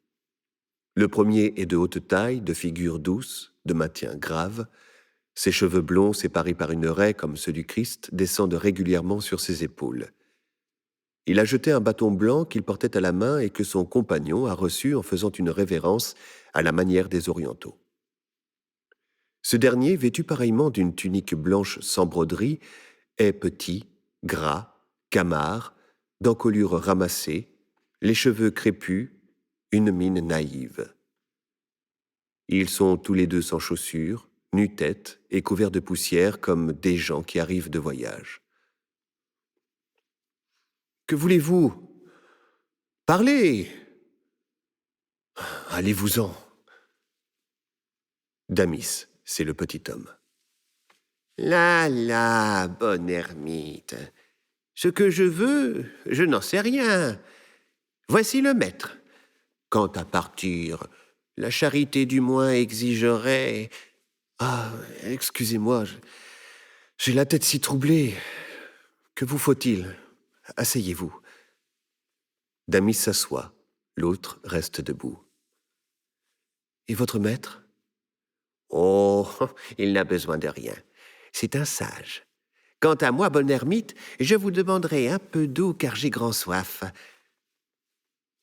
Speaker 2: Le premier est de haute taille, de figure douce, de maintien grave. Ses cheveux blonds, séparés par une raie comme ceux du Christ, descendent régulièrement sur ses épaules. Il a jeté un bâton blanc qu'il portait à la main et que son compagnon a reçu en faisant une révérence à la manière des Orientaux. Ce dernier, vêtu pareillement d'une tunique blanche sans broderie, est petit, gras, camard, d'encolure ramassée, les cheveux crépus, une mine naïve. Ils sont tous les 2 sans chaussures, nu-tête et couverts de poussière comme des gens qui arrivent de voyage. « Que voulez-vous ? Parlez !»« Allez-vous-en. » Damis, c'est le petit homme. « Là, bonne ermite. Ce que je veux, je n'en sais rien. Voici le maître. Quant à partir, la charité du moins exigerait... » « Ah, excusez-moi, j'ai la tête si troublée. Que vous faut-il ? Asseyez-vous. » Damis s'assoit, l'autre reste debout. « Et votre maître ? » ?»« Oh, il n'a besoin de rien. C'est un sage. Quant à moi, bonne ermite, je vous demanderai un peu d'eau car j'ai grand soif. »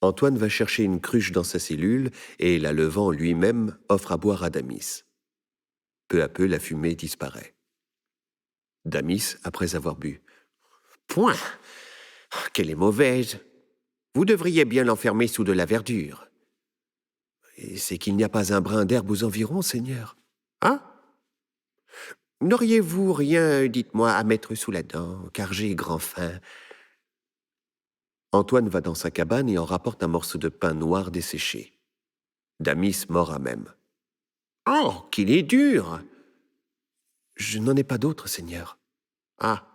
Speaker 2: Antoine va chercher une cruche dans sa cellule et, la levant lui-même, offre à boire à Damis. Peu à peu, la fumée disparaît. Damis, après avoir bu. « Point ! Qu'elle est mauvaise. Vous devriez bien l'enfermer sous de la verdure. »« Et c'est qu'il n'y a pas un brin d'herbe aux environs, Seigneur. »« Hein ? N'auriez-vous rien, dites-moi, à mettre sous la dent, car j'ai grand faim. » Antoine va dans sa cabane et en rapporte un morceau de pain noir desséché. Damis mord à même. « Oh, qu'il est dur !»« Je n'en ai pas d'autre, Seigneur. »« Ah !»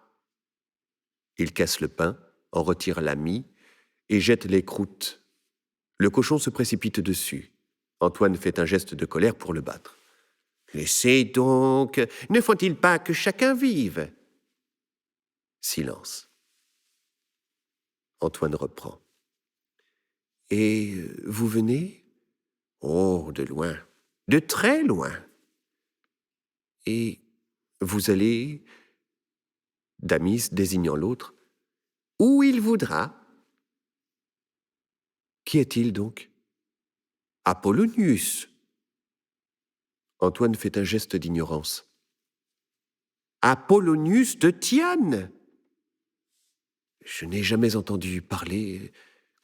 Speaker 2: Il casse le pain, en retire la mie et jette les croûtes. Le cochon se précipite dessus. Antoine fait un geste de colère pour le battre. « Laissez donc, ne faut-il pas que chacun vive ?» Silence. Antoine reprend. « Et vous venez ? » ?»« Oh, de loin, de très loin. »« Et vous allez, Damis désignant l'autre, où il voudra. » »« Qui est-il donc ? » ?»« Apollonius. » Antoine fait un geste d'ignorance. « Apollonius de Tyane. » »« Je n'ai jamais entendu parler. »«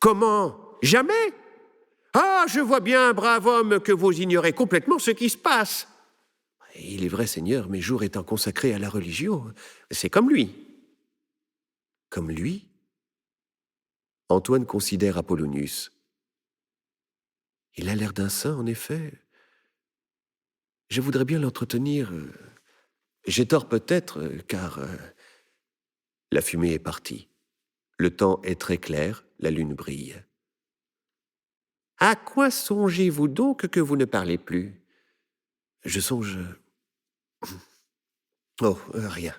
Speaker 2: Comment ? Jamais ? Ah, je vois bien, brave homme, que vous ignorez complètement ce qui se passe. » »« Il est vrai, Seigneur, mes jours étant consacrés à la religion, c'est comme lui. » »« Comme lui ? » Antoine considère Apollonius. Il a l'air d'un saint, en effet. Je voudrais bien l'entretenir. J'ai tort peut-être, car... La fumée est partie. Le temps est très clair, la lune brille. « À quoi songez-vous donc que vous ne parlez plus ? » ?»« Je songe... Oh, rien. »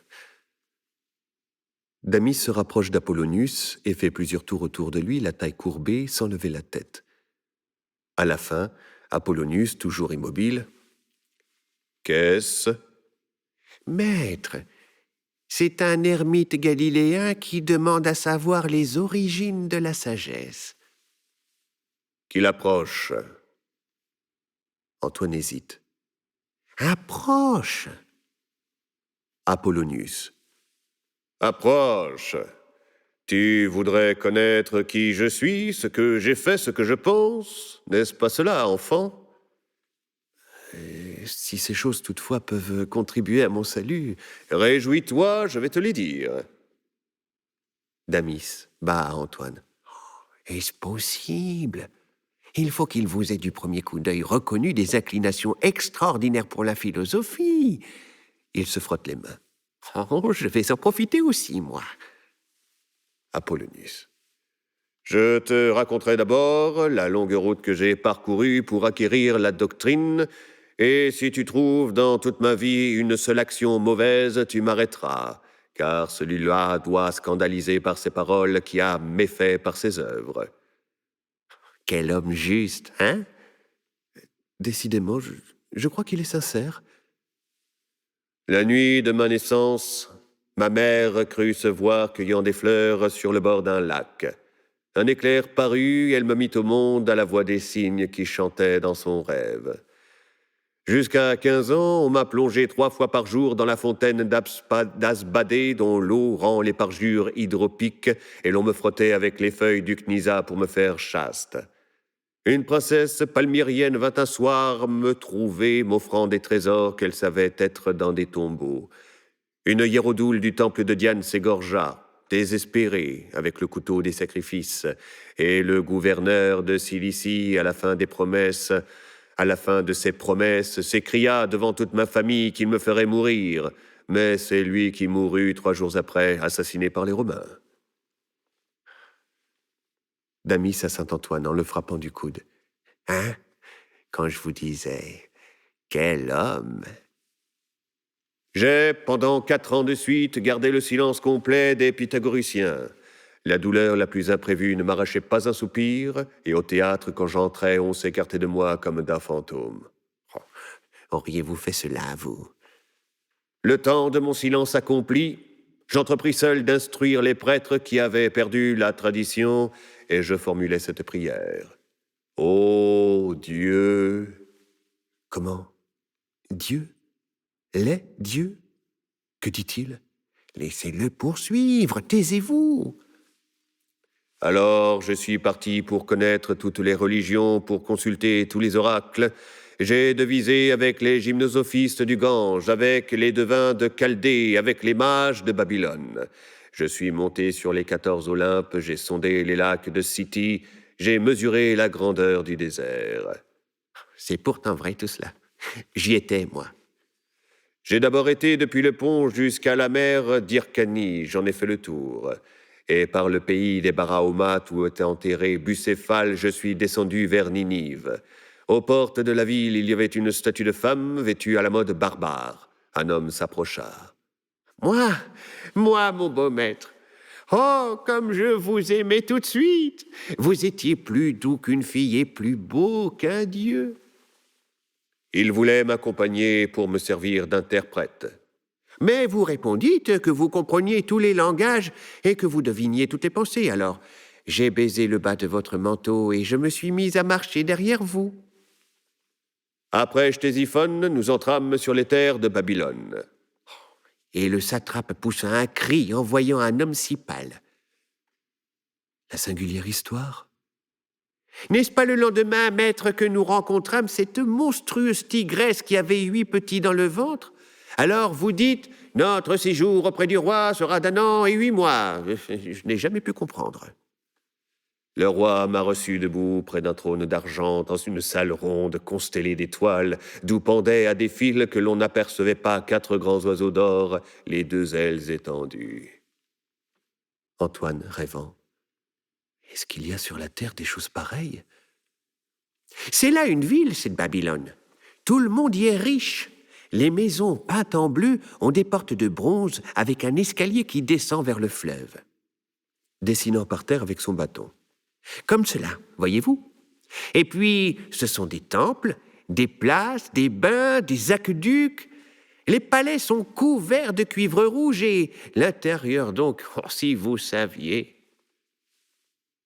Speaker 2: Damis se rapproche d'Apollonius et fait plusieurs tours autour de lui, la taille courbée, sans lever la tête. À la fin, Apollonius, toujours immobile. « Qu'est-ce ? » ?»« Maître, c'est un ermite galiléen qui demande à savoir les origines de la sagesse. » »« Qu'il approche. » Antoine hésite. « Approche. » Apollonius. « Approche. Tu voudrais connaître qui je suis, ce que j'ai fait, ce que je pense. N'est-ce pas cela, enfant ? » Si ces choses toutefois peuvent contribuer à mon salut, réjouis-toi, je vais te les dire. Damis, bas à Antoine. Est-ce possible ? Il faut qu'il vous ait du premier coup d'œil reconnu des inclinations extraordinaires pour la philosophie. Il se frotte les mains. Oh, je vais en profiter aussi, moi. Apollonius.
Speaker 3: Je te raconterai d'abord la longue route que j'ai parcourue pour acquérir la doctrine, et si tu trouves dans toute ma vie une seule action mauvaise, tu m'arrêteras, car celui-là doit scandaliser par ses paroles qui a méfait par ses œuvres. Quel homme juste, hein?
Speaker 2: Décidément, je crois qu'il est sincère.
Speaker 3: La nuit de ma naissance, ma mère crut se voir cueillant des fleurs sur le bord d'un lac. Un éclair parut, elle me mit au monde à la voix des cygnes qui chantaient dans son rêve. Jusqu'à 15 ans, on m'a plongé 3 fois par jour dans la fontaine d'Asbadé, dont l'eau rend les parjures hydropiques, et l'on me frottait avec les feuilles du Knisa pour me faire chaste. Une princesse palmyrienne vint un soir me trouver, m'offrant des trésors qu'elle savait être dans des tombeaux. Une hiérodoule du temple de Diane s'égorgea, désespérée, avec le couteau des sacrifices, et le gouverneur de Cilicie, à la fin de ses promesses, s'écria devant toute ma famille qu'il me ferait mourir, mais c'est lui qui mourut 3 jours après, assassiné par les Romains.
Speaker 2: Damis à Saint-Antoine en le frappant du coude.
Speaker 3: Hein? Quand je vous disais, quel homme! J'ai, pendant 4 ans de suite, gardé le silence complet des pythagoriciens. La douleur la plus imprévue ne m'arrachait pas un soupir, et au théâtre, quand j'entrais, on s'écartait de moi comme d'un fantôme.
Speaker 2: Oh, auriez-vous fait cela, vous?
Speaker 3: Le temps de mon silence accompli, j'entrepris seul d'instruire les prêtres qui avaient perdu la tradition, et je formulais cette prière. Ô Dieu!
Speaker 2: Comment? Dieu? Les dieux? Que dit-il?
Speaker 4: Laissez-le poursuivre, taisez-vous.
Speaker 3: Alors je suis parti pour connaître toutes les religions, pour consulter tous les oracles. J'ai devisé avec les gymnosophistes du Gange, avec les devins de Chaldée, avec les mages de Babylone. Je suis monté sur les 14 Olympes, j'ai sondé les lacs de Scythie, j'ai mesuré la grandeur du désert.
Speaker 4: C'est pourtant vrai tout cela. J'y étais, moi.
Speaker 3: J'ai d'abord été depuis le pont jusqu'à la mer d'Hyrcanie, j'en ai fait le tour. Et par le pays des Baraomates où était enterré Bucéphale, je suis descendu vers Ninive. Aux portes de la ville, il y avait une statue de femme vêtue à la mode barbare. Un homme s'approcha.
Speaker 4: Moi, mon beau maître. Oh, comme je vous aimais tout de suite. Vous étiez plus doux qu'une fille et plus beau qu'un dieu.
Speaker 3: Il voulait m'accompagner pour me servir d'interprète.
Speaker 4: Mais vous répondîtes que vous compreniez tous les langages et que vous deviniez toutes les pensées. Alors, j'ai baisé le bas de votre manteau et je me suis mis à marcher derrière vous.
Speaker 3: Après Ctésiphone, nous entrâmes sur les terres de Babylone.
Speaker 4: Et le satrape poussa un cri en voyant un homme si pâle.
Speaker 2: La singulière histoire?
Speaker 4: N'est-ce pas le lendemain, maître, que nous rencontrâmes cette monstrueuse tigresse qui avait 8 petits dans le ventre? Alors vous dites, notre séjour auprès du roi sera d'1 an et 8 mois. Je n'ai jamais pu comprendre.
Speaker 3: Le roi m'a reçu debout près d'un trône d'argent dans une salle ronde constellée d'étoiles, d'où pendaient à des fils que l'on n'apercevait pas 4 grands oiseaux d'or, les 2 ailes étendues.
Speaker 2: Antoine, rêvant. Est-ce qu'il y a sur la terre des choses pareilles?
Speaker 4: C'est là une ville, cette Babylone. Tout le monde y est riche. Les maisons peintes en bleu ont des portes de bronze avec un escalier qui descend vers le fleuve.
Speaker 2: Dessinant par terre avec son bâton.
Speaker 4: Comme cela, voyez-vous. Et puis, ce sont des temples, des places, des bains, des aqueducs. Les palais sont couverts de cuivre rouge et l'intérieur donc, oh, si vous saviez.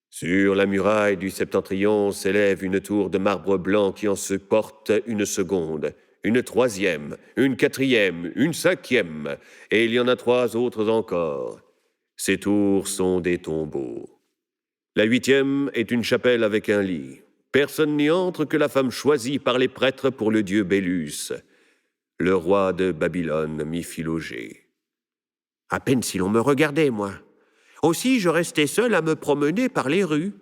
Speaker 3: Sur la muraille du septentrion s'élève une tour de marbre blanc qui en supporte une seconde, une 3e, une 4e, une 5e, et il y en a 3 autres encore. Ces tours sont des tombeaux. La 8e est une chapelle avec un lit. Personne n'y entre que la femme choisie par les prêtres pour le dieu Bélus. Le roi de Babylone m'y fit loger.
Speaker 4: À peine si l'on me regardait, moi. Aussi, je restais seul à me promener par les rues.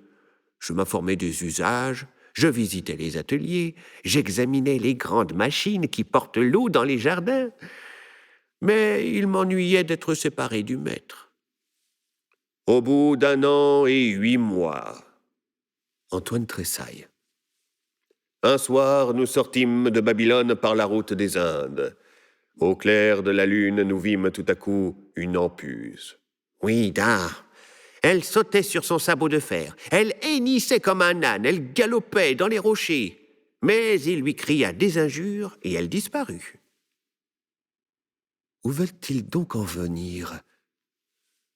Speaker 4: Je m'informais des usages, je visitais les ateliers, j'examinais les grandes machines qui portent l'eau dans les jardins. Mais il m'ennuyait d'être séparé du maître.
Speaker 3: au bout d'1 an et 8 mois.
Speaker 2: Antoine tressaille.
Speaker 3: Un soir, nous sortîmes de Babylone par la route des Indes. Au clair de la lune, nous vîmes tout à coup une empuse.
Speaker 4: Oui, elle sautait sur son sabot de fer, elle hennissait comme un âne, elle galopait dans les rochers. Mais il lui cria des injures et elle disparut.
Speaker 2: Où veulent-ils donc en venir?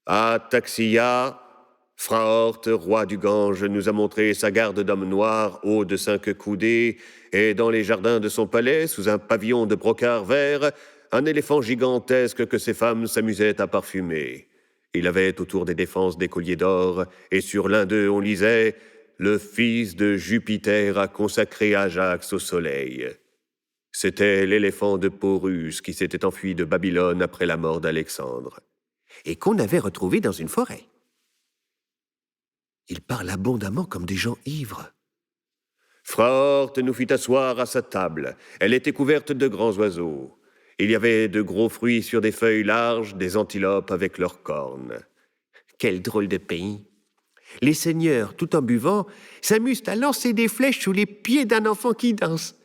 Speaker 3: À Taxiya, Phrahort, roi du Gange, nous a montré sa garde d'hommes noirs, haut de 5 coudées, et dans les jardins de son palais, sous un pavillon de brocart vert, un éléphant gigantesque que ses femmes s'amusaient à parfumer. Il avait autour des défenses des colliers d'or, et sur l'un d'eux on lisait « Le fils de Jupiter a consacré Ajax au soleil ». C'était l'éléphant de Porus qui s'était enfui de Babylone après la mort d'Alexandre.
Speaker 4: Et qu'on avait retrouvé dans une forêt.
Speaker 2: Ils parlent abondamment comme des gens ivres.
Speaker 3: Phrahort nous fit asseoir à sa table. Elle était couverte de grands oiseaux. Il y avait de gros fruits sur des feuilles larges, des antilopes avec leurs cornes.
Speaker 4: Quel drôle de pays! Les seigneurs, tout en buvant, s'amusent à lancer des flèches sous les pieds d'un enfant qui danse.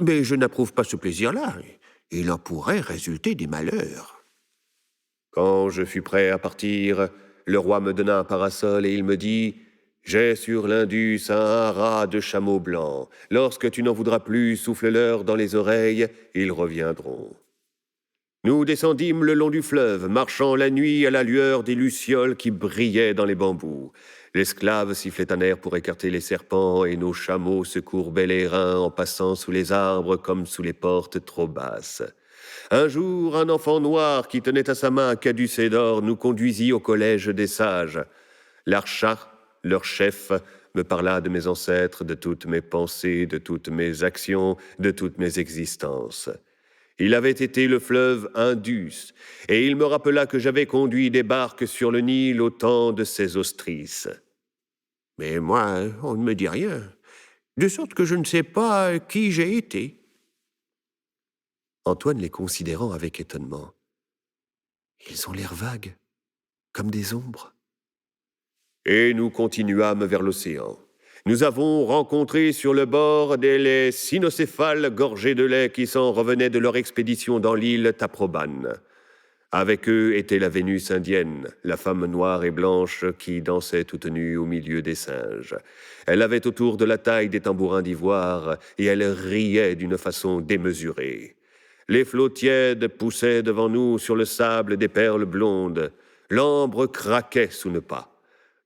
Speaker 4: Mais je n'approuve pas ce plaisir-là. Il en pourrait résulter des malheurs.
Speaker 3: Quand je fus prêt à partir, le roi me donna un parasol et il me dit « J'ai sur l'Indus un haras de chameaux blancs. Lorsque tu n'en voudras plus, souffle-leur dans les oreilles, ils reviendront. » Nous descendîmes le long du fleuve, marchant la nuit à la lueur des lucioles qui brillaient dans les bambous. L'esclave sifflait un air pour écarter les serpents et nos chameaux se courbaient les reins en passant sous les arbres comme sous les portes trop basses. Un jour, un enfant noir qui tenait à sa main un caducée d'or nous conduisit au collège des sages. L'archat, leur chef, me parla de mes ancêtres, de toutes mes pensées, de toutes mes actions, de toutes mes existences. Il avait été le fleuve Indus, et il me rappela que j'avais conduit des barques sur le Nil au temps de Sésostris.
Speaker 4: Mais moi, on ne me dit rien, de sorte que je ne sais pas qui j'ai été.
Speaker 2: Antoine les considérant avec étonnement. Ils ont l'air vagues, comme des ombres.
Speaker 3: Et nous continuâmes vers l'océan. Nous avons rencontré sur le bord des cynocéphales gorgés de lait qui s'en revenaient de leur expédition dans l'île Taprobane. Avec eux était la Vénus indienne, la femme noire et blanche qui dansait toute nue au milieu des singes. Elle avait autour de la taille des tambourins d'ivoire et elle riait d'une façon démesurée. Les flots tièdes poussaient devant nous sur le sable des perles blondes. L'ambre craquait sous nos pas.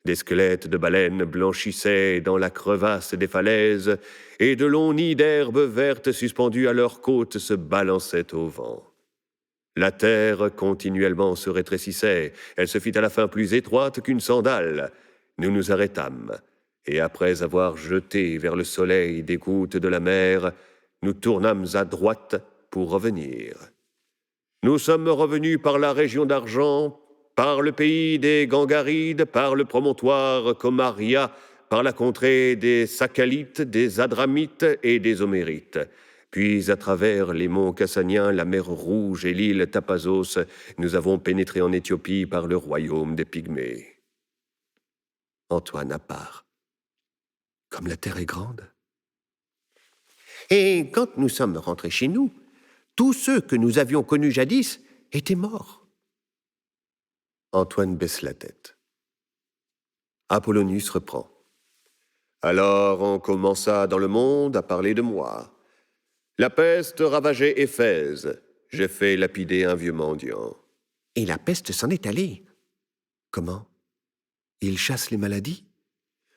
Speaker 3: Des squelettes de baleines blanchissaient dans la crevasse des falaises, et de longs nids d'herbes vertes suspendues à leurs côtes se balançaient au vent. La terre continuellement se rétrécissait, elle se fit à la fin plus étroite qu'une sandale. Nous nous arrêtâmes, et après avoir jeté vers le soleil des gouttes de la mer, nous tournâmes à droite pour revenir. Nous sommes revenus par la région d'Argent, par le pays des Gangarides, par le promontoire Comaria, par la contrée des Saccalites, des Adramites et des Homérites. Puis, à travers les monts Cassaniens, la mer Rouge et l'île Tapazos, nous avons pénétré en Éthiopie par le royaume des Pygmées.
Speaker 2: Antoine à part. Comme la terre est grande.
Speaker 4: Et quand nous sommes rentrés chez nous, tous ceux que nous avions connus jadis étaient morts.
Speaker 2: Antoine baisse la tête. Apollonius reprend.
Speaker 3: Alors on commença dans le monde à parler de moi. La peste ravageait Éphèse. J'ai fait lapider un vieux mendiant.
Speaker 4: Et la peste s'en est allée.
Speaker 2: Comment? Il chasse les maladies?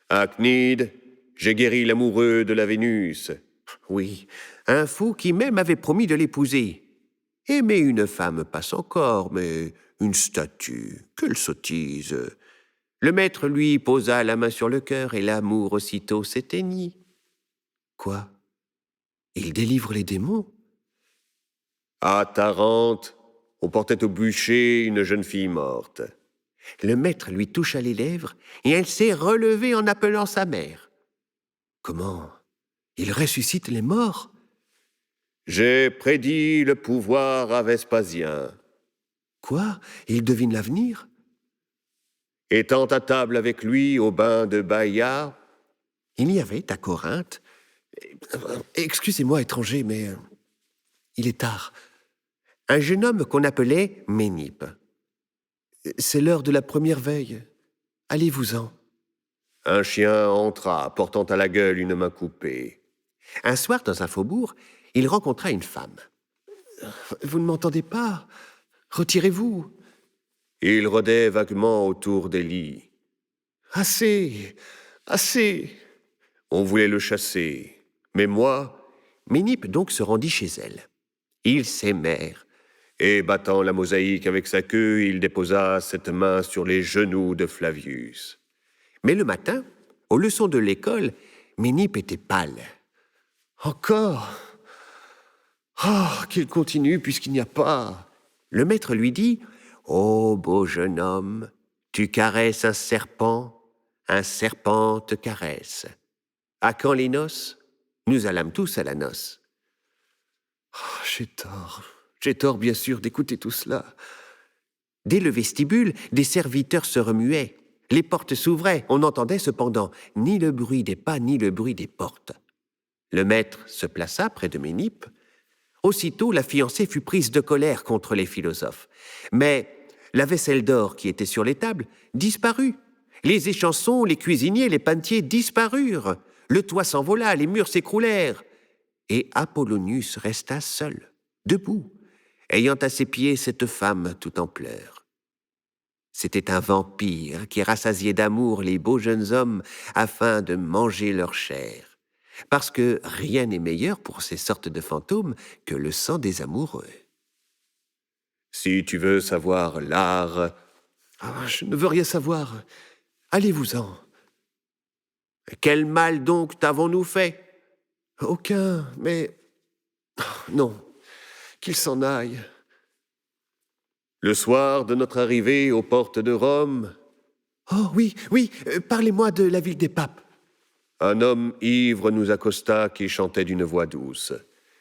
Speaker 3: À Cnide, j'ai guéri l'amoureux de la Vénus.
Speaker 4: Oui, un fou qui même avait promis de l'épouser. Aimer une femme passe encore, mais une statue, quelle sottise. Le maître lui posa la main sur le cœur et l'amour aussitôt s'éteignit.
Speaker 2: Quoi? Il délivre les démons?
Speaker 3: À Tarente, on portait au bûcher une jeune fille morte.
Speaker 4: Le maître lui toucha les lèvres et elle s'est relevée en appelant sa mère.
Speaker 2: Comment? Il ressuscite les morts?
Speaker 3: J'ai prédit le pouvoir à Vespasien.
Speaker 2: Quoi? Il devine l'avenir?
Speaker 3: Étant à table avec lui au bain de Baïa, il y avait à Corinthe... Excusez-moi, étranger, mais il est tard.
Speaker 4: Un jeune homme qu'on appelait Ménippe.
Speaker 3: C'est l'heure de la première veille. Allez-vous-en. Un chien entra, portant à la gueule une main coupée.
Speaker 4: Un soir, dans un faubourg, il rencontra une femme.
Speaker 3: Vous ne m'entendez pas? Retirez-vous. Il rôdait vaguement autour des lits. Assez, assez. On voulait le chasser. Mais moi...
Speaker 4: Ménippe donc se rendit chez elle. Ils s'aimèrent.
Speaker 3: Et battant la mosaïque avec sa queue, il déposa cette main sur les genoux de Flavius.
Speaker 4: Mais le matin, aux leçons de l'école, Ménippe était pâle.
Speaker 3: Encore? Oh, qu'il continue puisqu'il n'y a pas.
Speaker 4: Le maître lui dit, « Ô beau jeune homme, tu caresses un serpent te caresse. À quand les noces? Nous allâmes tous à la noce. »
Speaker 3: Oh, j'ai tort bien sûr d'écouter tout cela.
Speaker 4: Dès le vestibule, des serviteurs se remuaient. Les portes s'ouvraient, on n'entendait cependant ni le bruit des pas ni le bruit des portes. Le maître se plaça près de Ménippe. Aussitôt, la fiancée fut prise de colère contre les philosophes. Mais la vaisselle d'or qui était sur les tables disparut. Les échansons, les cuisiniers, les panetiers disparurent. Le toit s'envola, les murs s'écroulèrent. Et Apollonius resta seul, debout, ayant à ses pieds cette femme tout en pleurs. C'était un vampire qui rassasiait d'amour les beaux jeunes hommes afin de manger leur chair, parce que rien n'est meilleur pour ces sortes de fantômes que le sang des amoureux.
Speaker 3: Si tu veux savoir l'art... je ne veux rien savoir. Allez-vous-en.
Speaker 4: Quel mal donc t'avons-nous fait?
Speaker 3: Aucun, mais... Non, qu'il s'en aille. Le soir de notre arrivée aux portes de Rome...
Speaker 5: Oh oui, parlez-moi de la ville des papes.
Speaker 3: Un homme ivre nous accosta qui chantait d'une voix douce.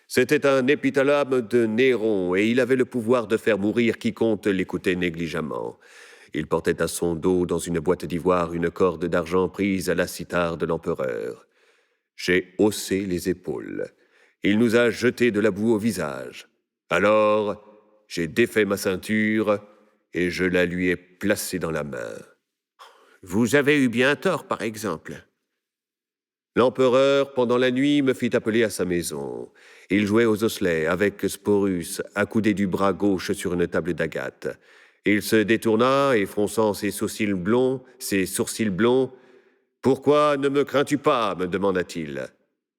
Speaker 3: C'était un épithalame de Néron, et il avait le pouvoir de faire mourir quiconque l'écoutait négligemment. Il portait à son dos, dans une boîte d'ivoire, une corde d'argent prise à la cithare de l'empereur. J'ai haussé les épaules. Il nous a jeté de la boue au visage. Alors, j'ai défait ma ceinture et je la lui ai placée dans la main.
Speaker 4: Vous avez eu bien tort, par exemple.
Speaker 3: L'empereur, pendant la nuit, me fit appeler à sa maison. Il jouait aux osselets avec Sporus, accoudé du bras gauche sur une table d'agate. Il se détourna et, fronçant ses sourcils blonds, « Pourquoi ne me crains-tu pas » me demanda-t-il.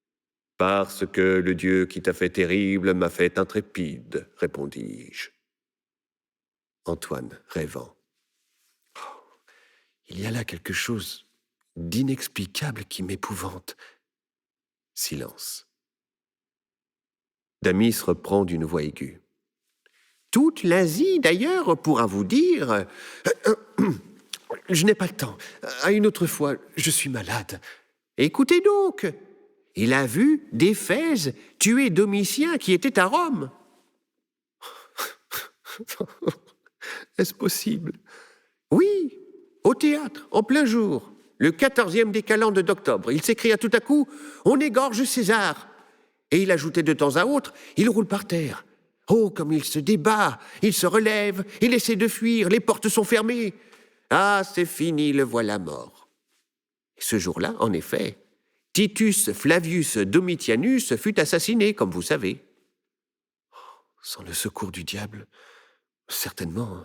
Speaker 3: « Parce que le Dieu qui t'a fait terrible m'a fait intrépide, » répondis-je. Antoine, rêvant.
Speaker 5: Oh, il y a là quelque chose d'inexplicable qui m'épouvante.
Speaker 3: Silence. Damis reprend d'une voix aiguë.
Speaker 4: Toute l'Asie, d'ailleurs, pourra vous dire...
Speaker 5: Je n'ai pas le temps. À une autre fois, je suis malade.
Speaker 4: Écoutez donc, il a vu d'Éphèse tuer Domitien qui était à Rome.
Speaker 5: Est-ce possible?
Speaker 4: Oui, au théâtre, en plein jour, le 14e des calendes d'octobre. Il s'écria tout à coup, « On égorge César !» Et il ajoutait de temps à autre, « Il roule par terre. Oh, comme il se débat, il se relève, il essaie de fuir, les portes sont fermées. Ah, c'est fini, le voilà mort. » Ce jour-là, en effet, Titus Flavius Domitianus fut assassiné, comme vous savez.
Speaker 5: Sans le secours du diable, certainement.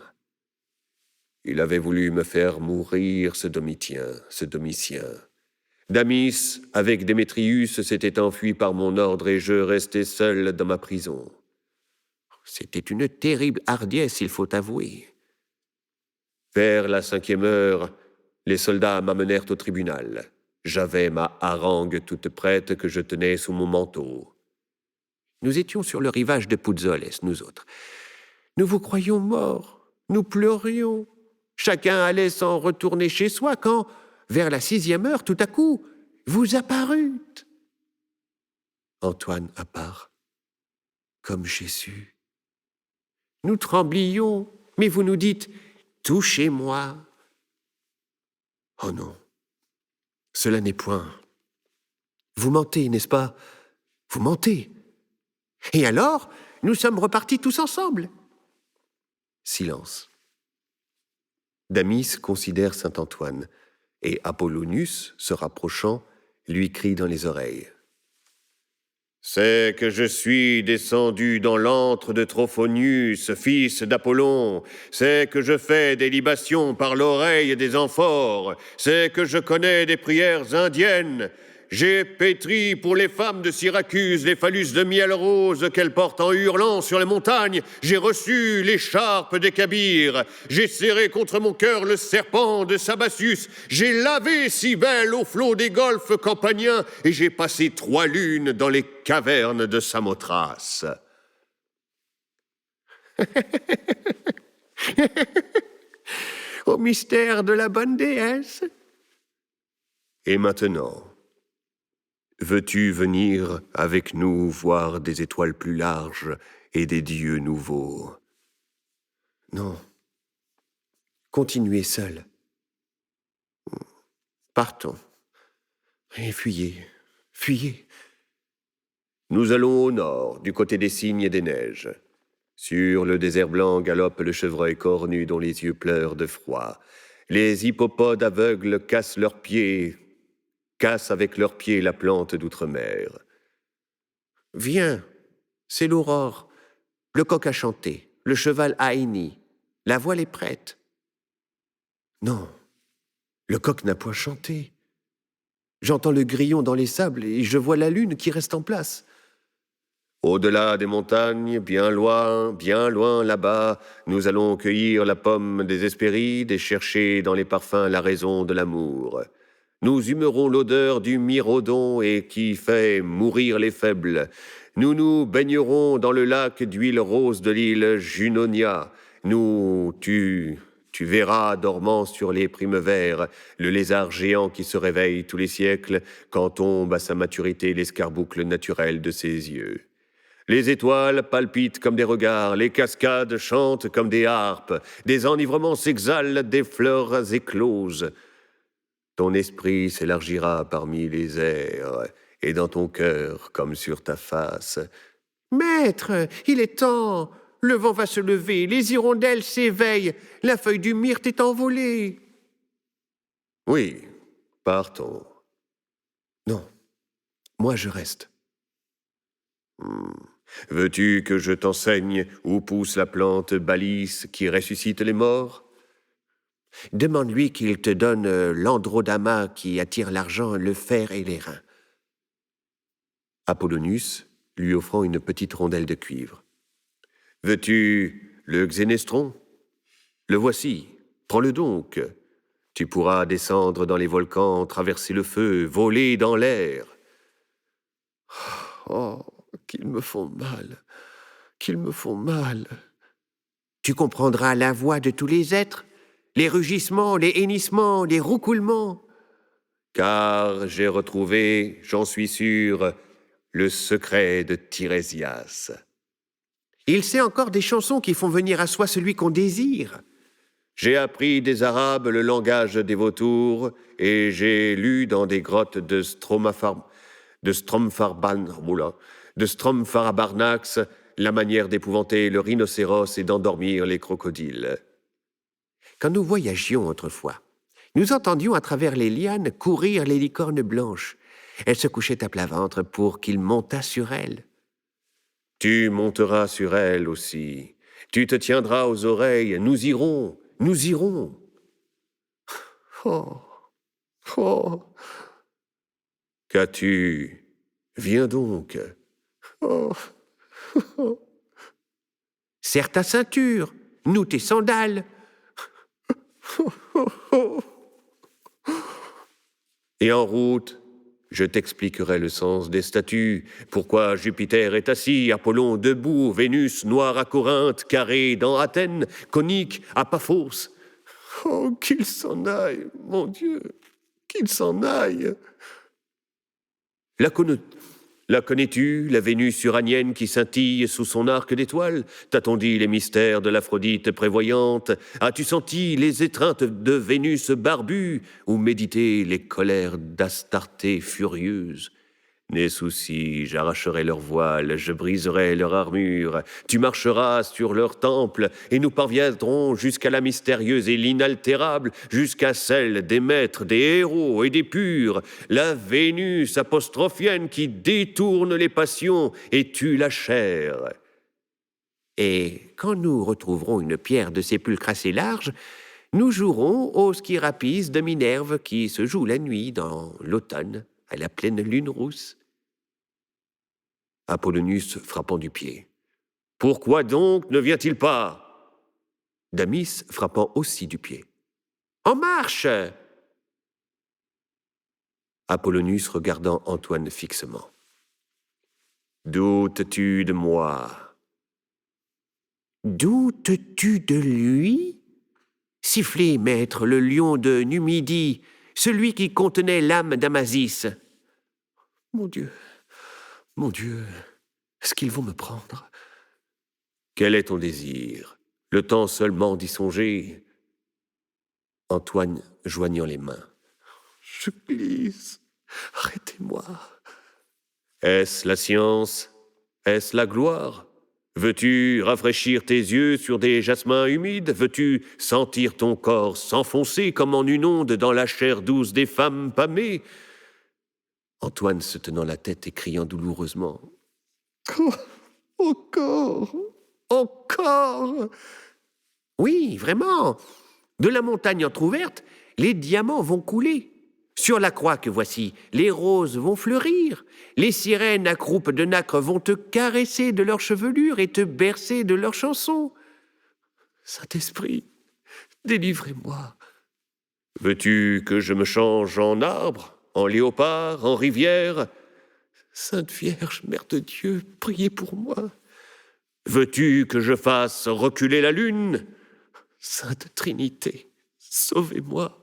Speaker 3: Il avait voulu me faire mourir, ce Domitien. Damis, avec Démétrius, s'était enfui par mon ordre et je restais seul dans ma prison.
Speaker 4: C'était une terrible hardiesse, il faut avouer.
Speaker 3: Vers la 5e heure, les soldats m'amenèrent au tribunal. J'avais ma harangue toute prête que je tenais sous mon manteau.
Speaker 4: Nous étions sur le rivage de Puzoles, nous autres. Nous vous croyions morts, nous pleurions. Chacun allait s'en retourner chez soi quand, vers la 6e heure, tout à coup, vous apparûtes.
Speaker 5: Antoine à part, comme Jésus.
Speaker 4: Nous tremblions, mais vous nous dites « Touchez-moi ».
Speaker 3: Oh non, cela n'est point. Vous mentez, n'est-ce pas? Vous mentez.
Speaker 4: Et alors, nous sommes repartis tous ensemble.
Speaker 3: Silence. Damis considère saint Antoine, et Apollonius, se rapprochant, lui crie dans les oreilles.
Speaker 5: C'est que je suis descendu dans l'antre de Trophonius, fils d'Apollon. C'est que je fais des libations par l'oreille des amphores. C'est que je connais des prières indiennes. J'ai pétri pour les femmes de Syracuse les phallus de miel rose qu'elles portent en hurlant sur les montagnes. J'ai reçu l'écharpe des Kabyres. J'ai serré contre mon cœur le serpent de Sabassus. J'ai lavé Cybèle au flot des golfes campaniens et j'ai passé 3 lunes dans les cavernes de Samothrace.
Speaker 4: Au mystère de la bonne déesse.
Speaker 3: Et maintenant, veux-tu venir avec nous voir des étoiles plus larges et des dieux nouveaux? Non. Continuez seul. Partons. Et fuyez, fuyez. Nous allons au nord, du côté des cygnes et des neiges. Sur le désert blanc galope le chevreuil cornu dont les yeux pleurent de froid. Les hippopodes aveugles cassent avec leurs pieds la plante d'outre-mer.
Speaker 4: Viens, c'est l'aurore. Le coq a chanté, le cheval a henni. La voile est prête.
Speaker 3: Non, le coq n'a point chanté. J'entends le grillon dans les sables et je vois la lune qui reste en place. Au-delà des montagnes, bien loin là-bas, nous allons cueillir la pomme des Hespérides et chercher dans les parfums la raison de l'amour. Nous humerons l'odeur du myrodon et qui fait mourir les faibles. Nous nous baignerons dans le lac d'huile rose de l'île Junonia. Tu verras dormant sur les primevères le lézard géant qui se réveille tous les siècles quand tombe à sa maturité l'escarboucle naturel de ses yeux. Les étoiles palpitent comme des regards, les cascades chantent comme des harpes, des enivrements s'exhalent des fleurs écloses. Ton esprit s'élargira parmi les airs, et dans ton cœur comme sur ta face.
Speaker 4: Maître, il est temps. Le vent va se lever, les hirondelles s'éveillent, la feuille du myrte est envolée.
Speaker 3: Oui, partons. Non, moi je reste. Veux-tu que je t'enseigne où pousse la plante Balis qui ressuscite les morts?
Speaker 4: Demande-lui qu'il te donne l'androdama qui attire l'argent, le fer et les reins.
Speaker 3: Apollonius, lui offrant une petite rondelle de cuivre. Veux-tu le xénestron? Le voici, prends-le donc. Tu pourras descendre dans les volcans, traverser le feu, voler dans l'air. Oh, qu'ils me font mal, qu'ils me font mal.
Speaker 4: Tu comprendras la voix de tous les êtres, les rugissements, les hennissements, les roucoulements.
Speaker 3: Car j'ai retrouvé, j'en suis sûr, le secret de Tirésias.
Speaker 4: Il sait encore des chansons qui font venir à soi celui qu'on désire.
Speaker 3: J'ai appris des Arabes le langage des vautours et j'ai lu dans des grottes de Stromfarabarnax la manière d'épouvanter le rhinocéros et d'endormir les crocodiles.
Speaker 4: Quand nous voyagions autrefois, nous entendions à travers les lianes courir les licornes blanches. Elles se couchaient à plat ventre pour qu'il montât sur elles.
Speaker 3: Tu monteras sur elle aussi. Tu te tiendras aux oreilles. Nous irons, nous irons. Oh, oh. Qu'as-tu? Viens donc. Oh,
Speaker 4: oh. Serre ta ceinture, noue tes sandales.
Speaker 3: Et en route, je t'expliquerai le sens des statues, pourquoi Jupiter est assis, Apollon debout, Vénus noire à Corinthe, carré dans Athènes, conique à Paphos. Oh, qu'il s'en aille, mon Dieu, qu'il s'en aille. La connais-tu, la Vénus uranienne qui scintille sous son arc d'étoiles? T'a-t-on dit les mystères de l'Aphrodite prévoyante? As-tu senti les étreintes de Vénus barbue? Ou médité les colères d'Astarté furieuse? N'aie souci, j'arracherai leurs voiles, je briserai leur armure, tu marcheras sur leurs temples, et nous parviendrons jusqu'à la mystérieuse et l'inaltérable, jusqu'à celle des maîtres, des héros et des purs, la Vénus apostrophienne qui détourne les passions et tue la chair. Et quand nous retrouverons une pierre de sépulcre assez large, nous jouerons au Skyrapis de Minerve qui se joue la nuit dans l'automne, à la pleine lune rousse. Apollonius frappant du pied. « Pourquoi donc ne vient-il pas ?» Damis frappant aussi du pied. « En marche !» Apollonius regardant Antoine fixement. « Doutes-tu de moi ?»« Doutes-tu de lui ?» Sifflez, maître, le lion de Numidie, celui qui contenait l'âme d'Amasis. Mon Dieu, est-ce qu'ils vont me prendre? Quel est ton désir? Le temps seulement d'y songer. Antoine joignant les mains. Je glisse, arrêtez-moi. Est-ce la science? Est-ce la gloire? Veux-tu rafraîchir tes yeux sur des jasmins humides? Veux-tu sentir ton corps s'enfoncer comme en une onde dans la chair douce des femmes pâmées? Antoine se tenant la tête et criant douloureusement. « Encore! Encore !» Oui, vraiment. De la montagne entr'ouverte, les diamants vont couler. Sur la croix que voici, les roses vont fleurir. Les sirènes à croupe de nacre vont te caresser de leurs chevelures et te bercer de leurs chansons. Saint-Esprit, délivrez-moi. Veux-tu que je me change en arbre, en léopard, en rivière? Sainte Vierge, Mère de Dieu, priez pour moi. Veux-tu que je fasse reculer la lune? Sainte Trinité, sauvez-moi.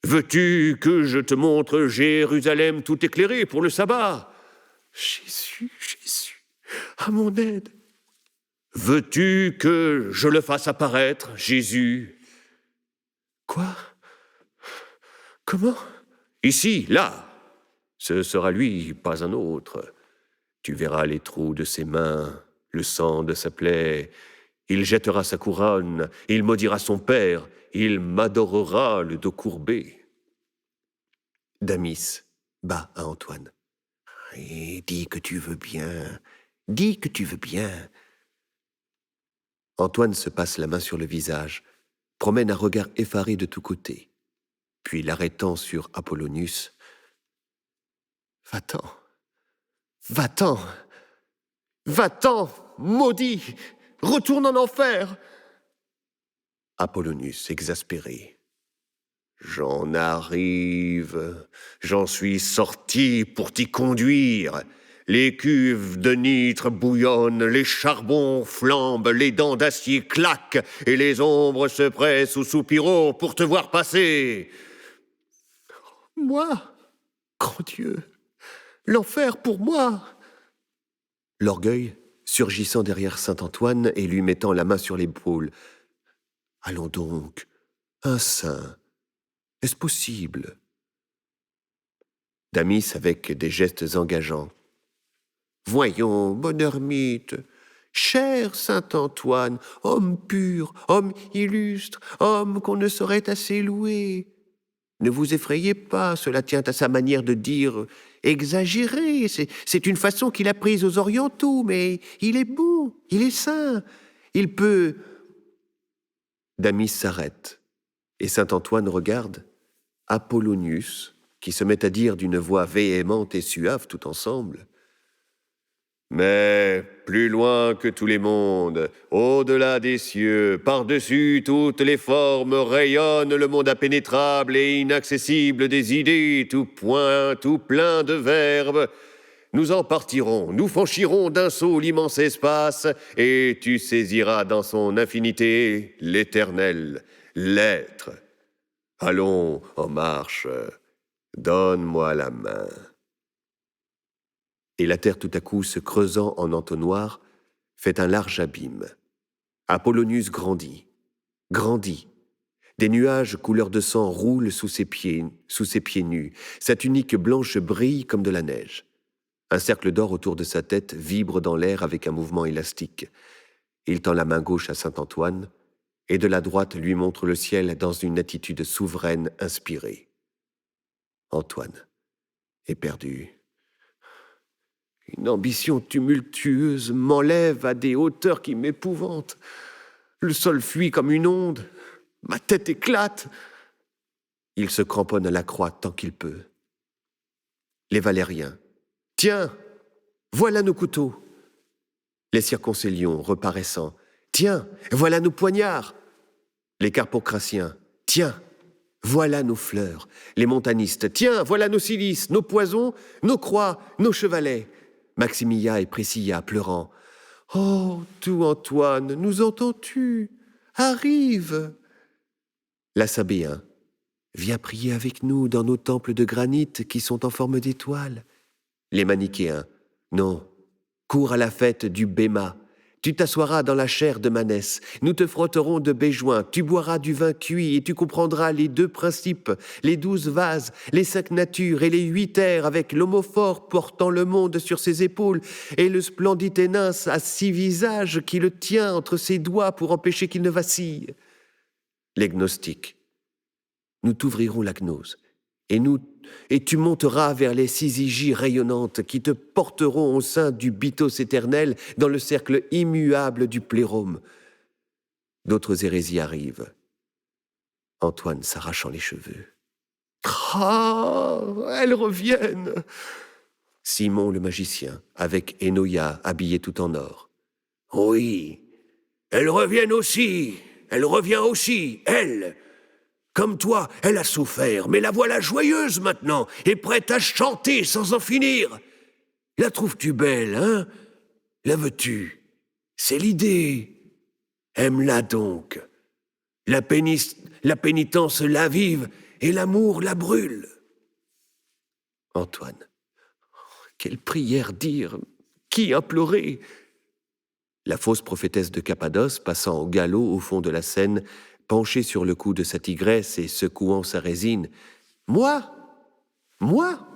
Speaker 3: Veux-tu que je te montre Jérusalem tout éclairée pour le sabbat? Jésus, à mon aide. Veux-tu que je le fasse apparaître, Jésus? Quoi? Comment? Ici, là. Ce sera lui, pas un autre. Tu verras les trous de ses mains, le sang de sa plaie. Il jettera sa couronne, il maudira son père, il m'adorera le dos courbé. Damis bas à Antoine. Et dis que tu veux bien, dis que tu veux bien. Antoine se passe la main sur le visage, promène un regard effaré de tous côtés, puis l'arrêtant sur Apollonius. Va-t'en, va-t'en, va-t'en, maudit, retourne en enfer. Apollonius, exaspéré. J'en arrive, j'en suis sorti pour t'y conduire. Les cuves de nitre bouillonnent, les charbons flambent, les dents d'acier claquent, et les ombres se pressent ou soupiront pour te voir passer. Moi, grand Dieu, l'enfer pour moi. L'orgueil, surgissant derrière Saint-Antoine et lui mettant la main sur l'épaule. Allons donc, un saint, est-ce possible? Damis avec des gestes engageants. Voyons, bon ermite, cher Saint-Antoine, homme pur, homme illustre, homme qu'on ne saurait assez louer. Ne vous effrayez pas, cela tient à sa manière de dire exagérée. C'est une façon qu'il a prise aux orientaux, mais il est bon, il est saint, il peut... Damis s'arrête, et Saint-Antoine regarde Apollonius, qui se met à dire d'une voix véhémente et suave tout ensemble. Mais plus loin que tous les mondes, au-delà des cieux, par-dessus toutes les formes, rayonne le monde impénétrable et inaccessible des idées, tout point, tout plein de verbes. Nous en partirons, nous franchirons d'un saut l'immense espace, et tu saisiras dans son infinité l'éternel, l'être. Allons, en marche, donne-moi la main. et la terre tout à coup se creusant en entonnoir, fait un large abîme. Apollonius grandit, grandit. Des nuages couleur de sang roulent sous ses pieds nus. Sa tunique blanche brille comme de la neige. Un cercle d'or autour de sa tête vibre dans l'air avec un mouvement élastique. Il tend la main gauche à saint Antoine, et de la droite lui montre le ciel dans une attitude souveraine inspirée. Antoine est perdu. Une ambition tumultueuse m'enlève à des hauteurs qui m'épouvantent. Le sol fuit comme une onde. Ma tête éclate. Il se cramponne à la croix tant qu'il peut. Les Valériens. Tiens, voilà nos couteaux. Les circoncellions reparaissant. Tiens, voilà nos poignards. Les carpocraciens. Tiens, voilà nos fleurs. Les montanistes. Tiens, voilà nos cilices, nos poisons, nos croix, nos chevalets. Maximilla et Priscilla pleurant. Oh, tout Antoine, nous entends-tu? Arrive! La Sabéen. Viens prier avec nous dans nos temples de granit qui sont en forme d'étoiles. Les Manichéens. Non, cours à la fête du Béma. Tu t'assoiras dans la chair de Manès. Nous te frotterons de béjoin. Tu boiras du vin cuit et tu comprendras les 2 principes, les 12 vases, les 5 natures et les 8 airs avec l'homophore portant le monde sur ses épaules et le splendide Énince à 6 visages qui le tient entre ses doigts pour empêcher qu'il ne vacille. Les gnostiques. Nous t'ouvrirons la gnose et tu monteras vers les syzygies rayonnantes qui te porteront au sein du bitos éternel dans le cercle immuable du plérome. D'autres hérésies arrivent. Antoine s'arrachant les cheveux. Ah, elles reviennent! Simon le magicien, avec Enoïa habillée tout en or.
Speaker 4: Oui, elle revient aussi, elle. Comme toi, elle a souffert, mais la voilà joyeuse maintenant, et prête à chanter sans en finir. La trouves-tu belle, hein? La veux-tu? C'est l'idée. Aime-la donc. La pénitence l'avive, et l'amour la brûle.
Speaker 3: Antoine. Quelle prière dire? Qui implorer? La fausse prophétesse de Cappadoce, passant au galop au fond de la Seine, penchée sur le cou de sa tigresse et secouant sa résine. « Moi? Moi ?»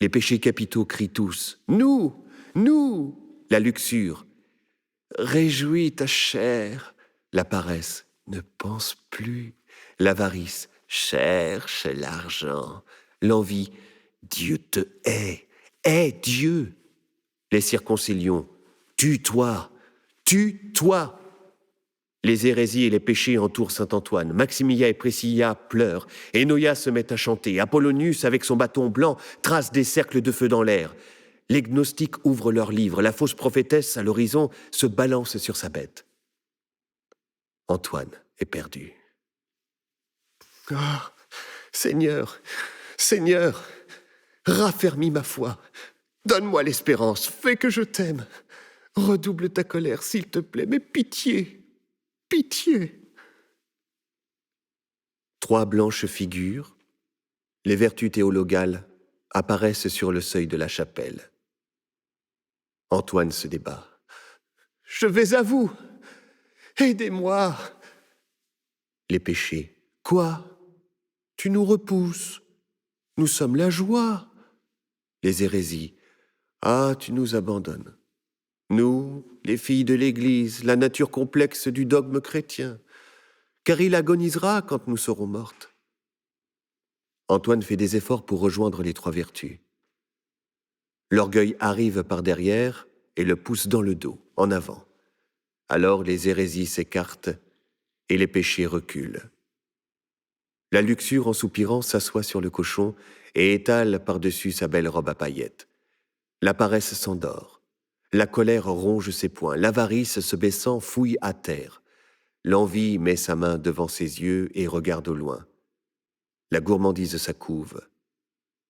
Speaker 3: Les péchés capitaux crient tous. « Nous! Nous !» La luxure. « Réjouis ta chair !» La paresse. « Ne pense plus !» L'avarice. « Cherche l'argent !» L'envie. « Dieu te hait ! Hais Dieu !» Les circoncellions. « Tue-toi ! Tue-toi !» Les hérésies et les péchés entourent saint Antoine. Maximilla et Priscilla pleurent. Enoïa se met à chanter. Apollonius, avec son bâton blanc, trace des cercles de feu dans l'air. Les gnostiques ouvrent leurs livres. La fausse prophétesse, à l'horizon, se balance sur sa bête. Antoine est perdu. Ah, Seigneur, Seigneur, raffermis ma foi. Donne-moi l'espérance. Fais que je t'aime. Redouble ta colère, s'il te plaît, mais pitié. Pitié! 3 blanches figures, les vertus théologales, apparaissent sur le seuil de la chapelle. Antoine se débat. « Je vais à vous! Aidez-moi !» Les péchés. « Quoi? Tu nous repousses. Nous sommes la joie. » Les hérésies. « Ah, tu nous abandonnes. Nous, les filles de l'Église, la nature complexe du dogme chrétien, car il agonisera quand nous serons mortes. » Antoine fait des efforts pour rejoindre les 3 vertus. L'orgueil arrive par derrière et le pousse dans le dos, en avant. Alors les hérésies s'écartent et les péchés reculent. La luxure, en soupirant, s'assoit sur le cochon et étale par-dessus sa belle robe à paillettes. La paresse s'endort. La colère ronge ses poings, l'avarice se baissant fouille à terre. L'envie met sa main devant ses yeux et regarde au loin. La gourmandise s'accouve.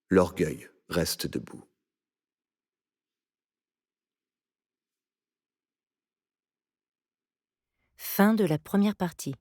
Speaker 3: L'orgueil reste debout.
Speaker 1: Fin de la première partie.